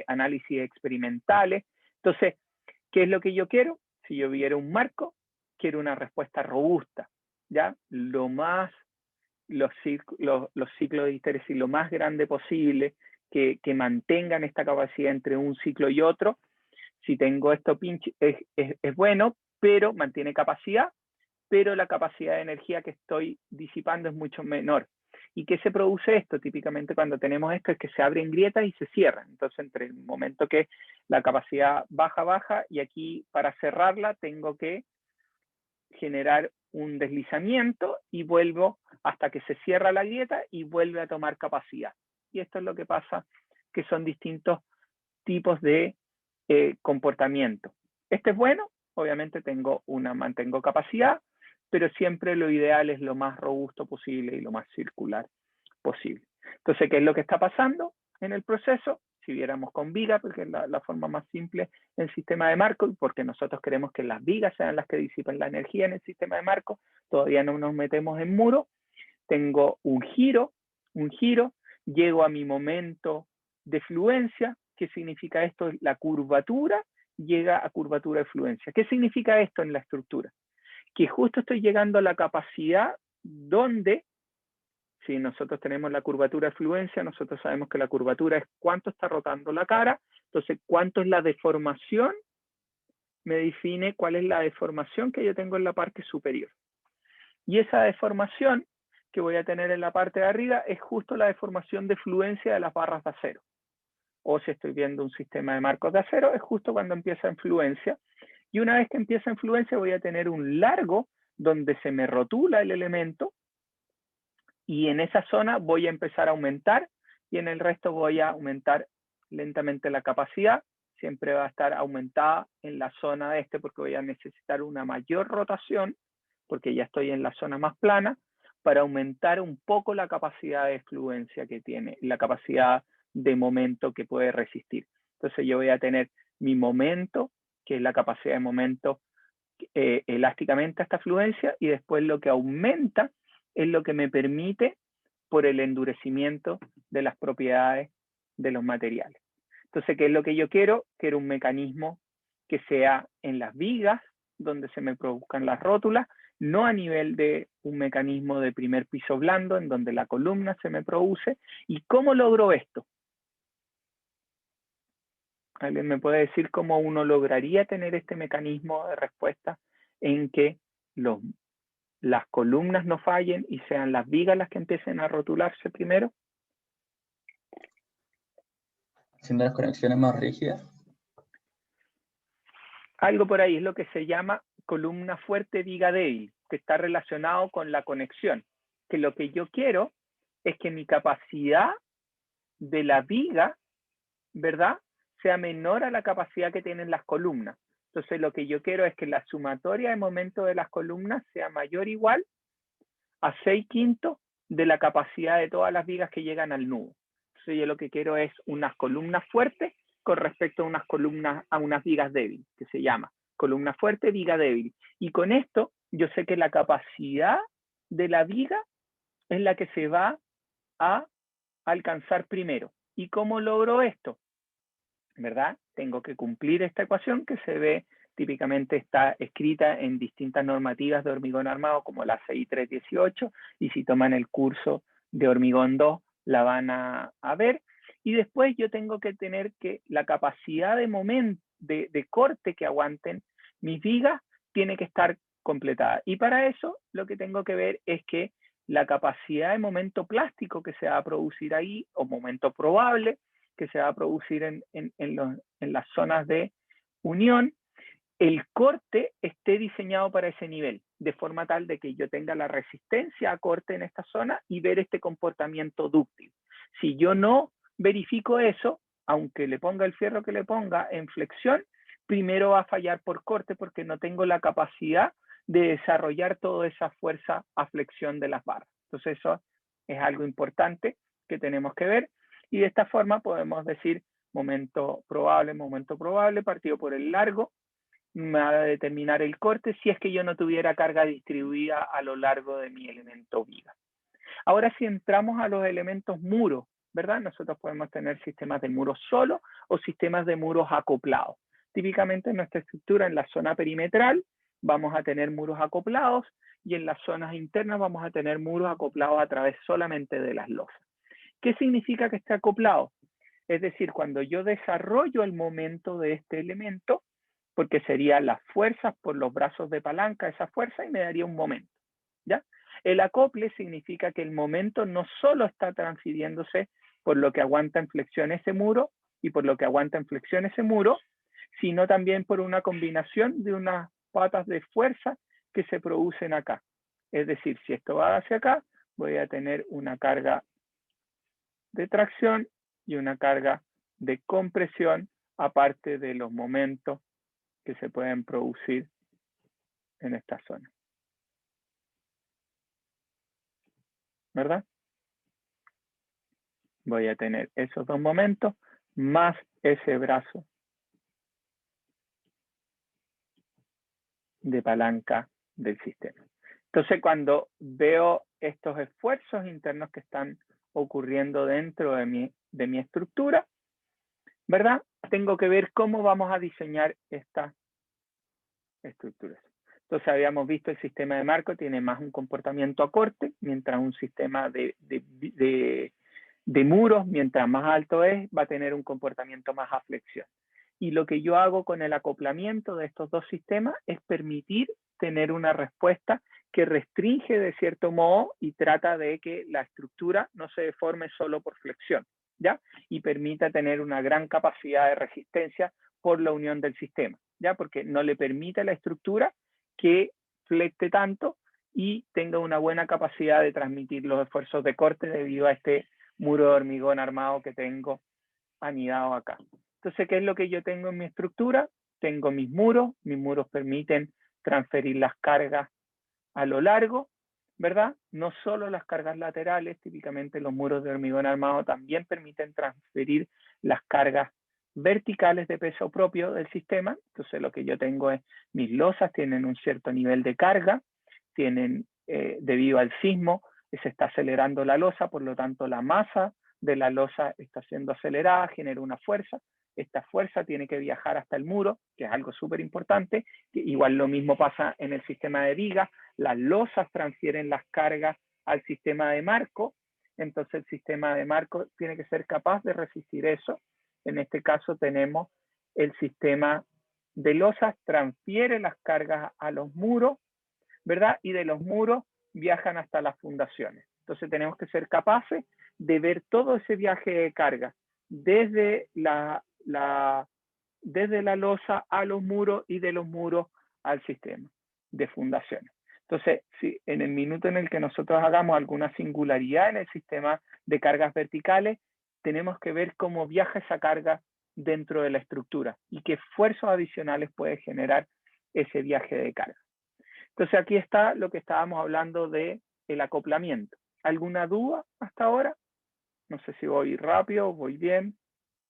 análisis experimentales. Entonces, ¿qué es lo que yo quiero? Si yo viera un marco, quiero una respuesta robusta, ¿ya? Los ciclos de histéresis lo más grande posible, que mantengan esta capacidad entre un ciclo y otro. Si tengo esto pinch es bueno, pero mantiene capacidad, pero la capacidad de energía que estoy disipando es mucho menor. ¿Y qué se produce esto? Típicamente cuando tenemos esto es que se abren grietas y se cierran. Entonces, entre el momento que la capacidad baja, y aquí para cerrarla tengo que generar un deslizamiento y vuelvo hasta que se cierra la grieta y vuelve a tomar capacidad. Y esto es lo que pasa, que son distintos tipos de comportamiento. Este es bueno, obviamente mantengo capacidad, pero siempre lo ideal es lo más robusto posible y lo más circular posible. Entonces, ¿qué es lo que está pasando en el proceso? Si viéramos con viga, porque es la forma más simple en sistema de marco, porque nosotros queremos que las vigas sean las que disipen la energía en el sistema de marco, todavía no nos metemos en muro. Tengo un giro, llego a mi momento de fluencia. ¿Qué significa esto? La curvatura llega a curvatura de fluencia. ¿Qué significa esto en la estructura? Que justo estoy llegando a la capacidad donde, si nosotros tenemos la curvatura de fluencia, nosotros sabemos que la curvatura es cuánto está rotando la cara, entonces cuánto es la deformación, me define cuál es la deformación que yo tengo en la parte superior. Y esa deformación que voy a tener en la parte de arriba es justo la deformación de fluencia de las barras de acero. O si estoy viendo un sistema de marcos de acero, es justo cuando empieza en fluencia. Y una vez que empieza en fluencia voy a tener un largo donde se me rotula el elemento y en esa zona voy a empezar a aumentar y en el resto voy a aumentar lentamente la capacidad. Siempre va a estar aumentada en la zona de porque voy a necesitar una mayor rotación porque ya estoy en la zona más plana para aumentar un poco la capacidad de fluencia que tiene, la capacidad de momento que puede resistir. Entonces yo voy a tener mi momento, que es la capacidad de momento elásticamente a esta fluencia, y después lo que aumenta es lo que me permite por el endurecimiento de las propiedades de los materiales. Entonces, ¿qué es lo que yo quiero? Quiero un mecanismo que sea en las vigas, donde se me produzcan las rótulas, no a nivel de un mecanismo de primer piso blando, en donde la columna se me produce. ¿Y cómo logro esto? ¿Alguien me puede decir cómo uno lograría tener este mecanismo de respuesta en que las columnas no fallen y sean las vigas las que empiecen a rotularse primero? Haciendo las conexiones más rígidas. Algo por ahí es lo que se llama columna fuerte, viga débil, que está relacionado con la conexión. Que lo que yo quiero es que mi capacidad de la viga, ¿verdad?, sea menor a la capacidad que tienen las columnas. Entonces lo que yo quiero es que la sumatoria de momento de las columnas sea mayor o igual a 6/5 de la capacidad de todas las vigas que llegan al nudo. Entonces yo lo que quiero es unas columnas fuertes con respecto a unas vigas débiles, que se llama columna fuerte, viga débil. Y con esto yo sé que la capacidad de la viga es la que se va a alcanzar primero. ¿Y cómo logro esto? ¿Verdad? Tengo que cumplir esta ecuación que se ve, típicamente está escrita en distintas normativas de hormigón armado, como la CI 318, y si toman el curso de hormigón 2, la van a ver. Y después yo tengo que tener que la capacidad de momento, de corte que aguanten mis vigas, tiene que estar completada. Y para eso lo que tengo que ver es que la capacidad de momento plástico que se va a producir ahí, o momento probable, que se va a producir en las zonas de unión, el corte esté diseñado para ese nivel, de forma tal de que yo tenga la resistencia a corte en esta zona y ver este comportamiento dúctil. Si yo no verifico eso, aunque le ponga el fierro que le ponga en flexión, primero va a fallar por corte porque no tengo la capacidad de desarrollar toda esa fuerza a flexión de las barras. Entonces eso es algo importante que tenemos que ver. Y de esta forma podemos decir momento probable, partido por el largo, me va a determinar el corte si es que yo no tuviera carga distribuida a lo largo de mi elemento viga. Ahora si entramos a los elementos muros, ¿verdad? Nosotros podemos tener sistemas de muros solos o sistemas de muros acoplados. Típicamente en nuestra estructura, en la zona perimetral, vamos a tener muros acoplados y en las zonas internas vamos a tener muros acoplados a través solamente de las losas. ¿Qué significa que esté acoplado? Es decir, cuando yo desarrollo el momento de este elemento, porque sería las fuerzas por los brazos de palanca, esa fuerza, y me daría un momento, ¿ya? El acople significa que el momento no solo está transfiriéndose por lo que aguanta en flexión ese muro y por lo que aguanta en flexión ese muro, sino también por una combinación de unas patas de fuerza que se producen acá. Es decir, si esto va hacia acá, voy a tener una carga de tracción y una carga de compresión, aparte de los momentos que se pueden producir en esta zona. ¿Verdad? Voy a tener esos dos momentos más ese brazo de palanca del sistema. Entonces, cuando veo estos esfuerzos internos que están ocurriendo dentro de mi estructura, ¿verdad? Tengo que ver cómo vamos a diseñar estas estructuras. Entonces, habíamos visto el sistema de marco tiene más un comportamiento a corte, mientras un sistema de muros, mientras más alto es, va a tener un comportamiento más a flexión. Y lo que yo hago con el acoplamiento de estos dos sistemas es permitir tener una respuesta que restringe de cierto modo y trata de que la estructura no se deforme solo por flexión, ¿ya? Y permita tener una gran capacidad de resistencia por la unión del sistema, ¿ya? Porque no le permite a la estructura que flecte tanto y tenga una buena capacidad de transmitir los esfuerzos de corte debido a este muro de hormigón armado que tengo anidado acá. Entonces, ¿qué es lo que yo tengo en mi estructura? Tengo mis muros permiten transferir las cargas a lo largo, ¿verdad? No solo las cargas laterales, típicamente los muros de hormigón armado también permiten transferir las cargas verticales de peso propio del sistema. Entonces, lo que yo tengo es, mis losas tienen un cierto nivel de carga, tienen, debido al sismo, se está acelerando la losa, por lo tanto, la masa de la losa está siendo acelerada, genera una fuerza. Esta fuerza tiene que viajar hasta el muro, que es algo súper importante. Igual lo mismo pasa en el sistema de vigas. Las losas transfieren las cargas al sistema de marco, entonces el sistema de marco tiene que ser capaz de resistir eso. En este caso tenemos el sistema de losas, transfiere las cargas a los muros, ¿verdad? Y de los muros viajan hasta las fundaciones. Entonces tenemos que ser capaces de ver todo ese viaje de carga desde la losa a los muros y de los muros al sistema de fundaciones. Entonces, si en el minuto en el que nosotros hagamos alguna singularidad en el sistema de cargas verticales, tenemos que ver cómo viaja esa carga dentro de la estructura y qué esfuerzos adicionales puede generar ese viaje de carga. Entonces, aquí está lo que estábamos hablando del acoplamiento. ¿Alguna duda hasta ahora? No sé si voy rápido, voy bien.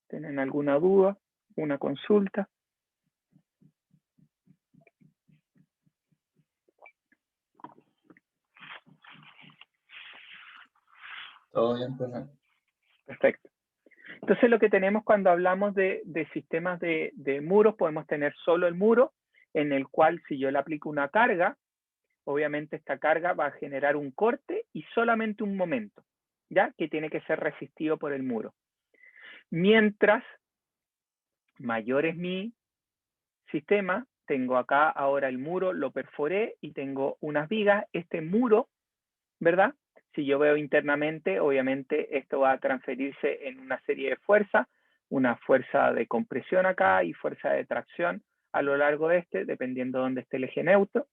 ¿Tienen alguna duda? ¿Una consulta? Todo bien, profe. Perfecto. Entonces, lo que tenemos cuando hablamos de sistemas de muros, podemos tener solo el muro, en el cual si yo le aplico una carga, obviamente esta carga va a generar un corte y solamente un momento, ¿ya? Que tiene que ser resistido por el muro. Mientras mayor es mi sistema, tengo acá ahora el muro, lo perforé y tengo unas vigas. Este muro, ¿verdad? Si yo veo internamente, obviamente esto va a transferirse en una serie de fuerzas, una fuerza de compresión acá y fuerza de tracción a lo largo de dependiendo de dónde esté el eje neutro.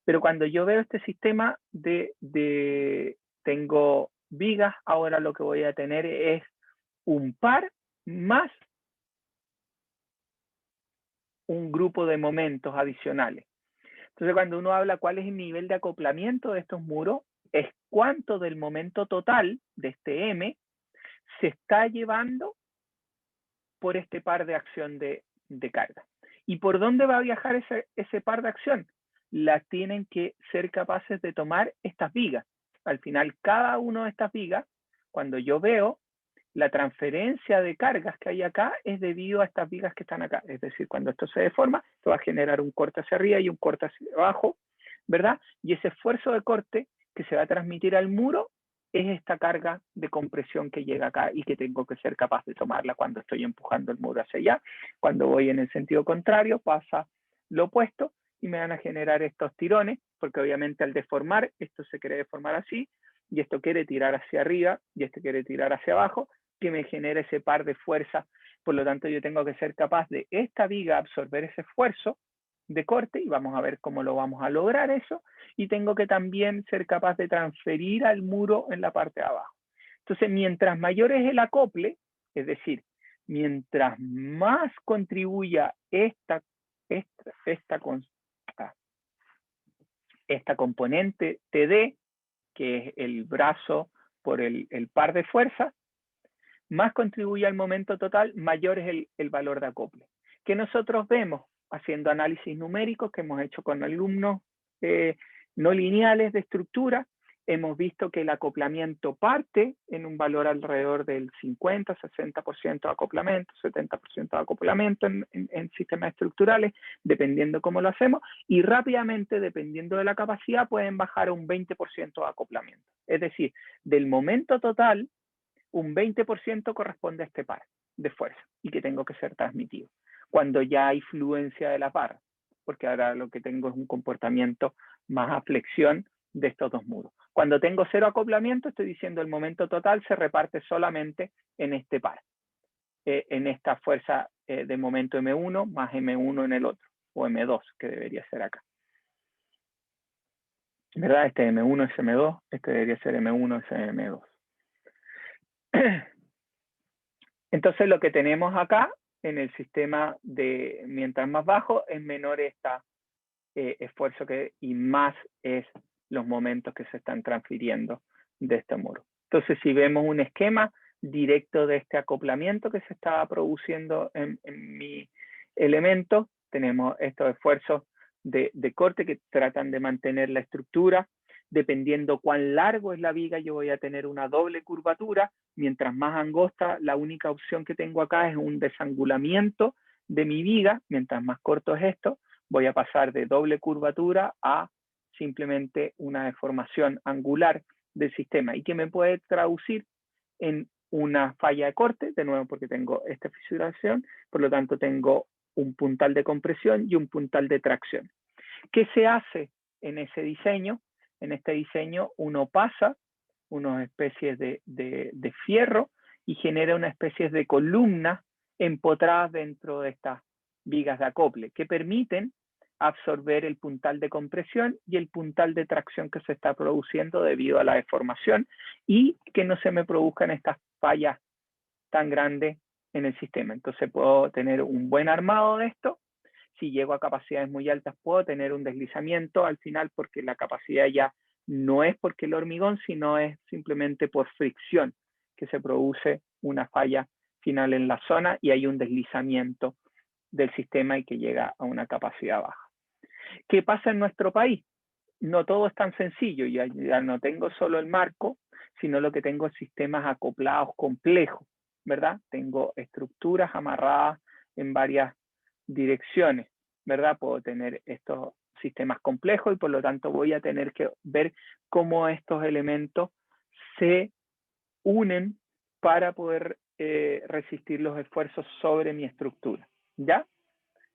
Pero cuando yo veo este sistema tengo vigas, ahora lo que voy a tener es un par más un grupo de momentos adicionales. Entonces, cuando uno habla cuál es el nivel de acoplamiento de estos muros, es cuánto del momento total de este M se está llevando por este par de acción de carga. ¿Y por dónde va a viajar ese par de acción? La tienen que ser capaces de tomar estas vigas. Al final, cada una de estas vigas, cuando yo veo la transferencia de cargas que hay acá, es debido a estas vigas que están acá. Es decir, cuando esto se deforma, esto va a generar un corte hacia arriba y un corte hacia abajo, ¿verdad? Y ese esfuerzo de corte que se va a transmitir al muro es esta carga de compresión que llega acá y que tengo que ser capaz de tomarla cuando estoy empujando el muro hacia allá. Cuando voy en el sentido contrario, pasa lo opuesto y me van a generar estos tirones, porque obviamente al deformar, esto se quiere deformar así, y esto quiere tirar hacia arriba, y esto quiere tirar hacia abajo, que me genera ese par de fuerza. Por lo tanto, yo tengo que ser capaz de esta viga absorber ese esfuerzo de corte, y vamos a ver cómo lo vamos a lograr eso, y tengo que también ser capaz de transferir al muro en la parte de abajo. Entonces, mientras mayor es el acople, es decir, mientras más contribuya este esta componente TD, que es el brazo por el par de fuerzas, más contribuye al momento total, mayor es el valor de acople. Que nosotros vemos haciendo análisis numéricos que hemos hecho con alumnos no lineales de estructura, hemos visto que el acoplamiento parte en un valor alrededor del 50, 60% de acoplamiento, 70% de acoplamiento en sistemas estructurales, dependiendo cómo lo hacemos, y rápidamente, dependiendo de la capacidad, pueden bajar a un 20% de acoplamiento. Es decir, del momento total, un 20% corresponde a este par de fuerza y que tengo que ser transmitido. Cuando ya hay fluencia de la par, porque ahora lo que tengo es un comportamiento más a flexión de estos dos muros. Cuando tengo cero acoplamiento, estoy diciendo el momento total se reparte solamente en este par, en esta fuerza de momento M1 más M1 en el otro, o M2, que debería ser acá. ¿Verdad? Este M1 es M2, este debería ser M1 es M2. Entonces lo que tenemos acá en el sistema de mientras más bajo es menor este esfuerzo y más es los momentos que se están transfiriendo de este muro. Entonces si vemos un esquema directo de este acoplamiento que se estaba produciendo en mi elemento, tenemos estos esfuerzos de corte que tratan de mantener la estructura. Dependiendo cuán largo es la viga, yo voy a tener una doble curvatura. Mientras más angosta, la única opción que tengo acá es un desangulamiento de mi viga. Mientras más corto es esto, voy a pasar de doble curvatura a simplemente una deformación angular del sistema. ¿Y que me puede traducir en una falla de corte? De nuevo, porque tengo esta fisuración, por lo tanto tengo un puntal de compresión y un puntal de tracción. ¿Qué se hace en ese diseño? En este diseño uno pasa unas especies de fierro y genera una especie de columnas empotradas dentro de estas vigas de acople que permiten absorber el puntal de compresión y el puntal de tracción que se está produciendo debido a la deformación y que no se me produzcan estas fallas tan grandes en el sistema. Entonces puedo tener un buen armado de esto. Si llego a capacidades muy altas, puedo tener un deslizamiento al final porque la capacidad ya no es porque el hormigón, sino es simplemente por fricción que se produce una falla final en la zona y hay un deslizamiento del sistema y que llega a una capacidad baja. ¿Qué pasa en nuestro país? No todo es tan sencillo, ya no tengo solo el marco, sino lo que tengo es sistemas acoplados complejos, ¿verdad? Tengo estructuras amarradas en varias direcciones, ¿verdad? Puedo tener estos sistemas complejos y por lo tanto voy a tener que ver cómo estos elementos se unen para poder resistir los esfuerzos sobre mi estructura, ¿ya?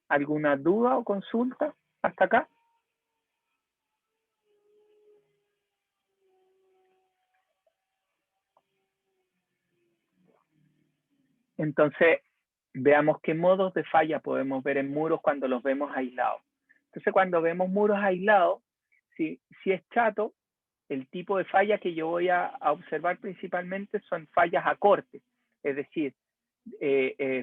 ¿Alguna duda o consulta hasta acá? Entonces, veamos qué modos de falla podemos ver en muros cuando los vemos aislados. Entonces, cuando vemos muros aislados, si es chato, el tipo de falla que yo voy a observar principalmente son fallas a corte, es decir,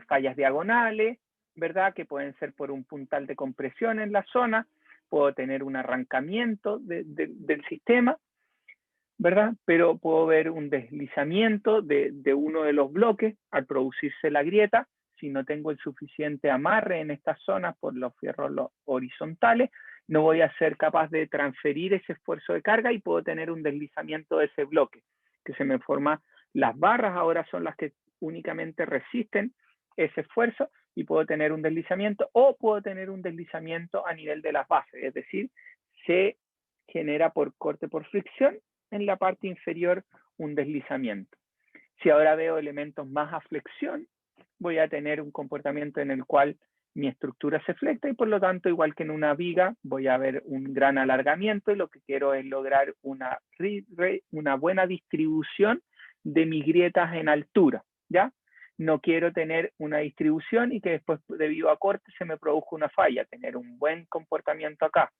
fallas diagonales, ¿verdad? Que pueden ser por un puntal de compresión en la zona, puedo tener un arrancamiento del sistema, ¿verdad? Pero puedo ver un deslizamiento de uno de los bloques al producirse la grieta, si no tengo el suficiente amarre en estas zonas por los fierros horizontales, no voy a ser capaz de transferir ese esfuerzo de carga y puedo tener un deslizamiento de ese bloque, que se me forma, las barras ahora son las que únicamente resisten ese esfuerzo y puedo tener un deslizamiento o puedo tener un deslizamiento a nivel de las bases, es decir, se genera por corte por fricción en la parte inferior un deslizamiento. Si ahora veo elementos más a flexión, voy a tener un comportamiento en el cual mi estructura se flexa y por lo tanto, igual que en una viga, voy a ver un gran alargamiento y lo que quiero es lograr una buena distribución de mis grietas en altura, ¿ya? No quiero tener una distribución y que después, debido a corte, se me produzca una falla, tener un buen comportamiento acá,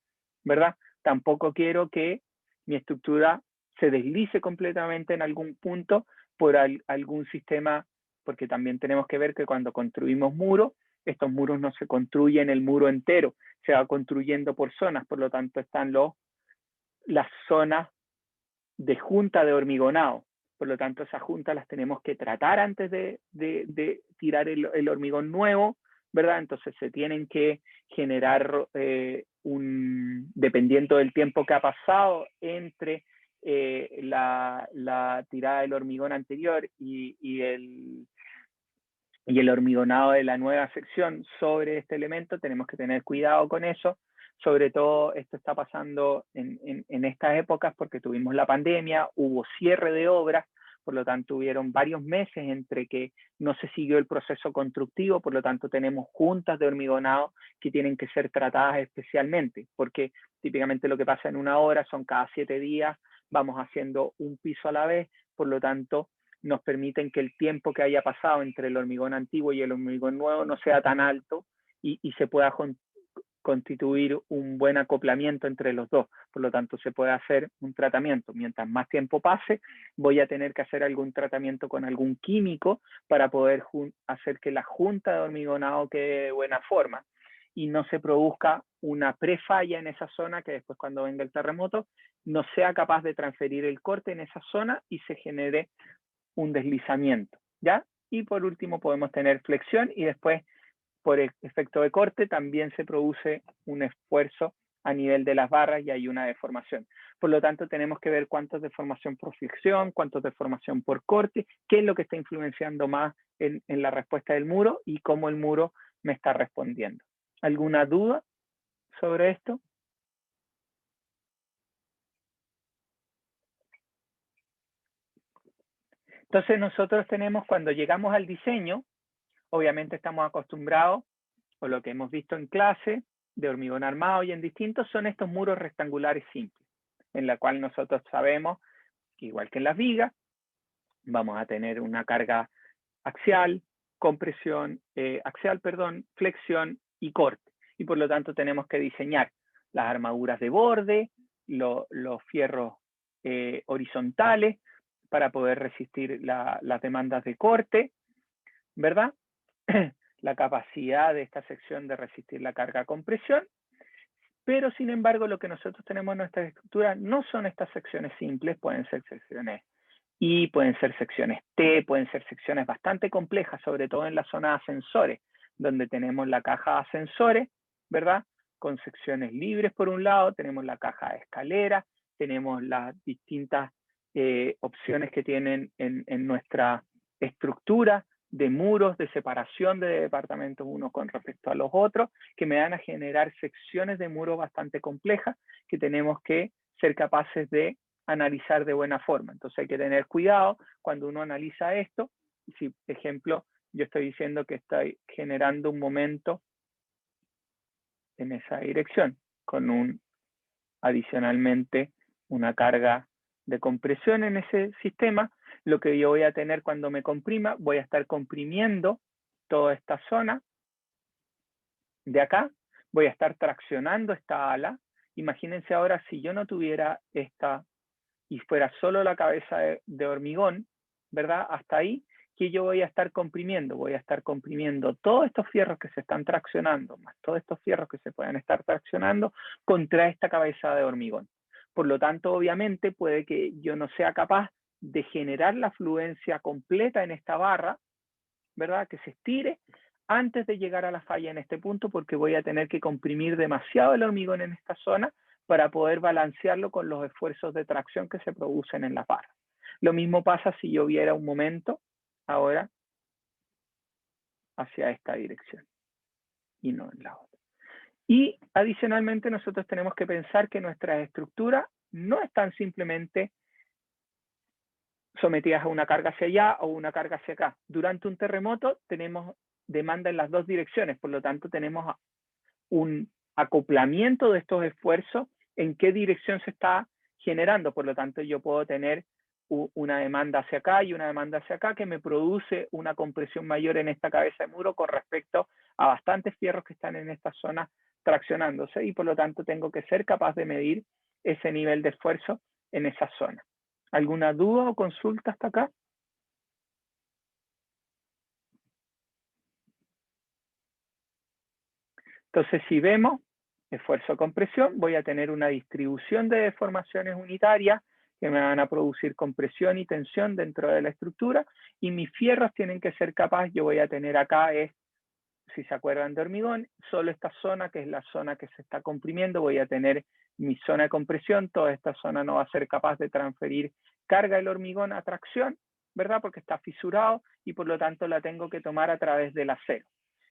¿verdad? Tampoco quiero que mi estructura se deslice completamente en algún punto por algún sistema, porque también tenemos que ver que cuando construimos muros, estos muros no se construyen el muro entero, se va construyendo por zonas, por lo tanto están las zonas de junta de hormigonado. Por lo tanto, esas juntas las tenemos que tratar antes de tirar el hormigón nuevo, ¿verdad? Entonces se tienen que generar, dependiendo del tiempo que ha pasado entre la tirada del hormigón anterior y el hormigonado de la nueva sección sobre este elemento, tenemos que tener cuidado con eso. Sobre todo esto está pasando en estas épocas porque tuvimos la pandemia, hubo cierre de obras, por lo tanto hubieron varios meses entre que no se siguió el proceso constructivo, por lo tanto tenemos juntas de hormigonado que tienen que ser tratadas especialmente, porque típicamente lo que pasa en una hora son cada 7 días, vamos haciendo un piso a la vez, por lo tanto nos permiten que el tiempo que haya pasado entre el hormigón antiguo y el hormigón nuevo no sea tan alto y se pueda constituir un buen acoplamiento entre los dos. Por lo tanto, se puede hacer un tratamiento. Mientras más tiempo pase, voy a tener que hacer algún tratamiento con algún químico para poder hacer que la junta de hormigonado quede de buena forma y no se produzca una prefalla en esa zona que después cuando venga el terremoto no sea capaz de transferir el corte en esa zona y se genere un deslizamiento, ¿ya? Y por último podemos tener flexión y después por efecto de corte también se produce un esfuerzo a nivel de las barras y hay una deformación. Por lo tanto, tenemos que ver cuánto es deformación por flexión, cuánto es deformación por corte, qué es lo que está influenciando más en la respuesta del muro y cómo el muro me está respondiendo. ¿Alguna duda sobre esto? Entonces nosotros tenemos, cuando llegamos al diseño, obviamente estamos acostumbrados, o lo que hemos visto en clase, de hormigón armado y en distintos, son estos muros rectangulares simples, en la cual nosotros sabemos que igual que en las vigas, vamos a tener una carga axial, compresión, flexión y corte. Y por lo tanto tenemos que diseñar las armaduras de borde, los fierros horizontales, para poder resistir las demandas de corte, ¿verdad? La capacidad de esta sección de resistir la carga compresión, pero sin embargo lo que nosotros tenemos en nuestra estructura no son estas secciones simples, pueden ser secciones I, pueden ser secciones T, pueden ser secciones bastante complejas, sobre todo en la zona de ascensores, donde tenemos la caja de ascensores, ¿verdad? Con secciones libres por un lado, tenemos la caja de escalera, tenemos las distintas opciones que tienen en nuestra estructura de muros, de separación de departamentos unos con respecto a los otros, que me van a generar secciones de muros bastante complejas que tenemos que ser capaces de analizar de buena forma. Entonces hay que tener cuidado cuando uno analiza esto. Si, por ejemplo, yo estoy diciendo que estoy generando un momento en esa dirección, con adicionalmente una carga de compresión en ese sistema, lo que yo voy a tener cuando me comprima, voy a estar comprimiendo toda esta zona de acá, voy a estar traccionando esta ala. Imagínense ahora si yo no tuviera esta y fuera solo la cabeza de hormigón, ¿verdad? Hasta ahí, que yo voy a estar comprimiendo. Voy a estar comprimiendo todos estos fierros que se están traccionando, más todos estos fierros que se pueden estar traccionando contra esta cabeza de hormigón. Por lo tanto, obviamente, puede que yo no sea capaz de generar la fluencia completa en esta barra, ¿verdad? Que se estire antes de llegar a la falla en este punto, porque voy a tener que comprimir demasiado el hormigón en esta zona para poder balancearlo con los esfuerzos de tracción que se producen en la barra. Lo mismo pasa si yo viera un momento ahora hacia esta dirección y no en la otra. Y adicionalmente nosotros tenemos que pensar que nuestras estructuras no están simplemente sometidas a una carga hacia allá o una carga hacia acá. Durante un terremoto tenemos demanda en las dos direcciones, por lo tanto tenemos un acoplamiento de estos esfuerzos en qué dirección se está generando. Por lo tanto, yo puedo tener una demanda hacia acá y una demanda hacia acá que me produce una compresión mayor en esta cabeza de muro con respecto a bastantes fierros que están en esta zona traccionándose y por lo tanto tengo que ser capaz de medir ese nivel de esfuerzo en esa zona. ¿Alguna duda o consulta hasta acá? Entonces, si vemos esfuerzo-compresión, voy a tener una distribución de deformaciones unitarias que me van a producir compresión y tensión dentro de la estructura, y mis fierros tienen que ser capaces, yo voy a tener acá, si se acuerdan de hormigón, solo esta zona, que es la zona que se está comprimiendo, voy a tener mi zona de compresión, toda esta zona no va a ser capaz de transferir carga del hormigón a tracción, ¿verdad? Porque está fisurado y por lo tanto la tengo que tomar a través del acero.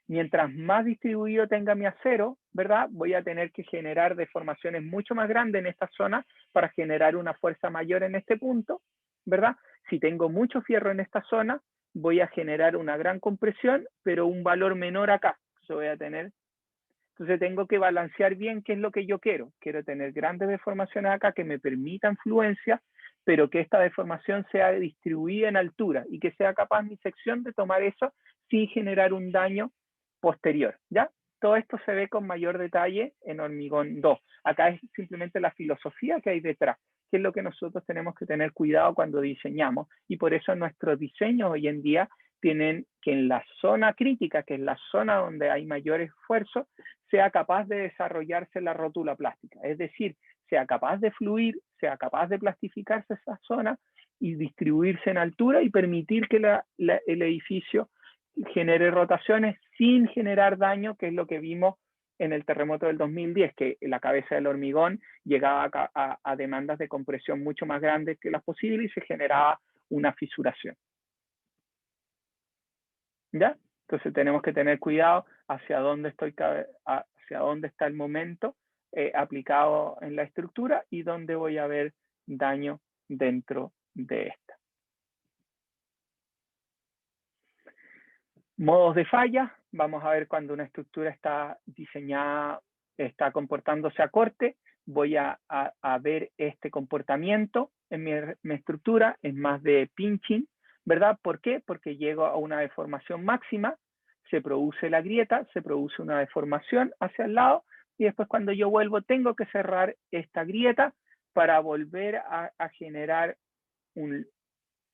Mientras más distribuido tenga mi acero, ¿verdad? Voy a tener que generar deformaciones mucho más grandes en esta zona para generar una fuerza mayor en este punto, ¿verdad? Si tengo mucho fierro en esta zona, voy a generar una gran compresión, pero un valor menor acá. Entonces tengo que balancear bien qué es lo que yo quiero. Quiero tener grandes deformaciones acá que me permitan fluencia, pero que esta deformación sea distribuida en altura y que sea capaz mi sección de tomar eso sin generar un daño posterior, ¿ya? Todo esto se ve con mayor detalle en hormigón 2. Acá es simplemente la filosofía que hay detrás, que es lo que nosotros tenemos que tener cuidado cuando diseñamos, y por eso nuestros diseños hoy en día tienen que en la zona crítica, que es la zona donde hay mayor esfuerzo, sea capaz de desarrollarse la rótula plástica, es decir, sea capaz de fluir, sea capaz de plastificarse esa zona y distribuirse en altura y permitir que el edificio genere rotaciones sin generar daño, que es lo que vimos en el terremoto del 2010, que la cabeza del hormigón llegaba a demandas de compresión mucho más grandes que las posibles y se generaba una fisuración. ¿Ya? Entonces tenemos que tener cuidado hacia dónde está el momento aplicado en la estructura y dónde voy a ver daño dentro de esta. Modos de falla, vamos a ver cuando una estructura está diseñada, está comportándose a corte, voy a ver este comportamiento en mi estructura, es más de pinching, ¿verdad? ¿Por qué? Porque llego a una deformación máxima, se produce la grieta, se produce una deformación hacia el lado, y después cuando yo vuelvo tengo que cerrar esta grieta para volver a generar un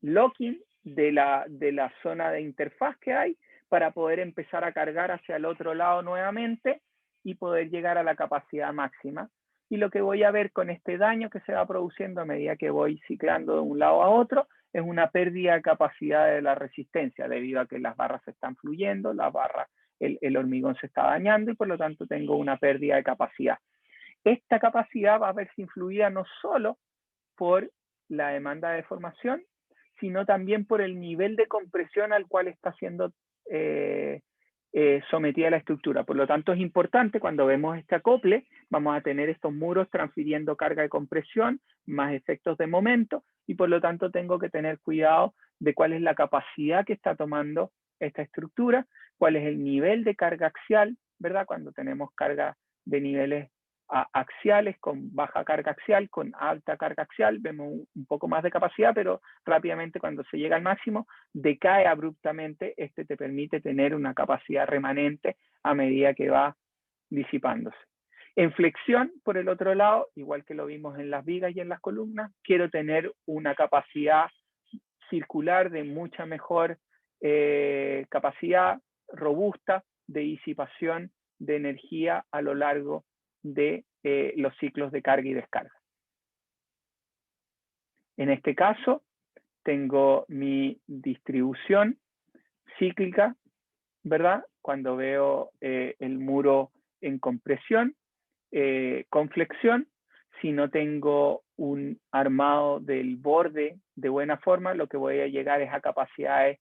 locking de la zona de interfaz que hay, para poder empezar a cargar hacia el otro lado nuevamente y poder llegar a la capacidad máxima. Y lo que voy a ver con este daño que se va produciendo a medida que voy ciclando de un lado a otro es una pérdida de capacidad de la resistencia, debido a que las barras se están fluyendo, el hormigón se está dañando y por lo tanto tengo una pérdida de capacidad. Esta capacidad va a verse influida no solo por la demanda de deformación, sino también por el nivel de compresión al cual está siendo sometida la estructura. Por lo tanto, es importante cuando vemos este acople, vamos a tener estos muros transfiriendo carga de compresión, más efectos de momento, y por lo tanto tengo que tener cuidado de cuál es la capacidad que está tomando esta estructura, cuál es el nivel de carga axial, ¿verdad? Cuando tenemos carga de niveles axiales, con baja carga axial, con alta carga axial, vemos un poco más de capacidad, pero rápidamente cuando se llega al máximo, decae abruptamente. Este te permite tener una capacidad remanente a medida que va disipándose. En flexión, por el otro lado, igual que lo vimos en las vigas y en las columnas, quiero tener una capacidad circular de mucha mejor capacidad robusta de disipación de energía a lo largo de los ciclos de carga y descarga. En este caso, tengo mi distribución cíclica, ¿verdad? Cuando veo el muro en compresión, con flexión. Si no tengo un armado del borde de buena forma, lo que voy a llegar es a capacidades,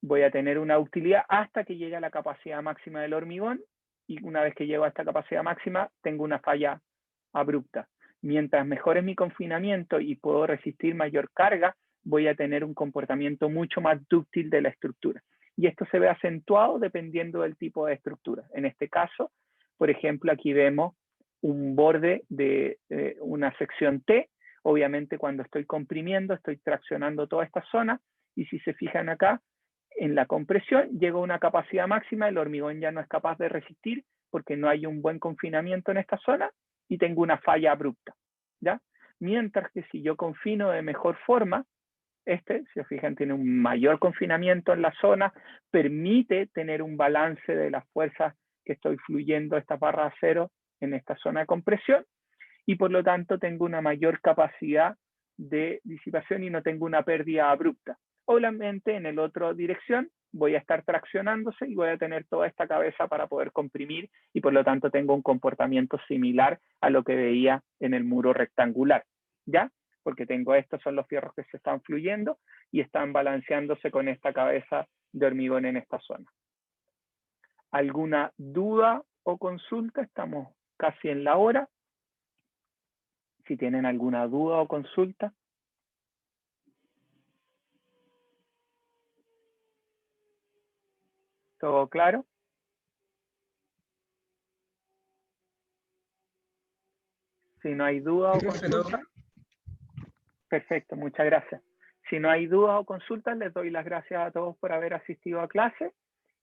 voy a tener una utilidad hasta que llegue a la capacidad máxima del hormigón, y una vez que llego a esta capacidad máxima, tengo una falla abrupta. Mientras mejore mi confinamiento y puedo resistir mayor carga, voy a tener un comportamiento mucho más dúctil de la estructura. Y esto se ve acentuado dependiendo del tipo de estructura. En este caso, por ejemplo, aquí vemos un borde de una sección T. Obviamente, cuando estoy comprimiendo, estoy traccionando toda esta zona, y si se fijan acá, en la compresión llego a una capacidad máxima, el hormigón ya no es capaz de resistir porque no hay un buen confinamiento en esta zona y tengo una falla abrupta, ¿ya? Mientras que si yo confino de mejor forma, si se fijan, tiene un mayor confinamiento en la zona, permite tener un balance de las fuerzas que estoy fluyendo estas barras de acero en esta zona de compresión, y por lo tanto tengo una mayor capacidad de disipación y no tengo una pérdida abrupta. Obviamente en la otra dirección voy a estar traccionándose y voy a tener toda esta cabeza para poder comprimir, y por lo tanto tengo un comportamiento similar a lo que veía en el muro rectangular, ¿ya? Porque tengo estos son los fierros que se están fluyendo y están balanceándose con esta cabeza de hormigón en esta zona. ¿Alguna duda o consulta? Estamos casi en la hora. Si tienen alguna duda o consulta. ¿Todo claro? Si no hay duda o consulta. Perfecto, muchas gracias. Si no hay dudas o consultas, les doy las gracias a todos por haber asistido a clase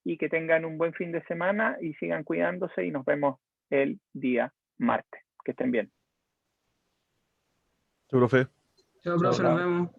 y que tengan un buen fin de semana y sigan cuidándose, y nos vemos el día martes. Que estén bien. Chao, profe. Chao, profe, nos vemos.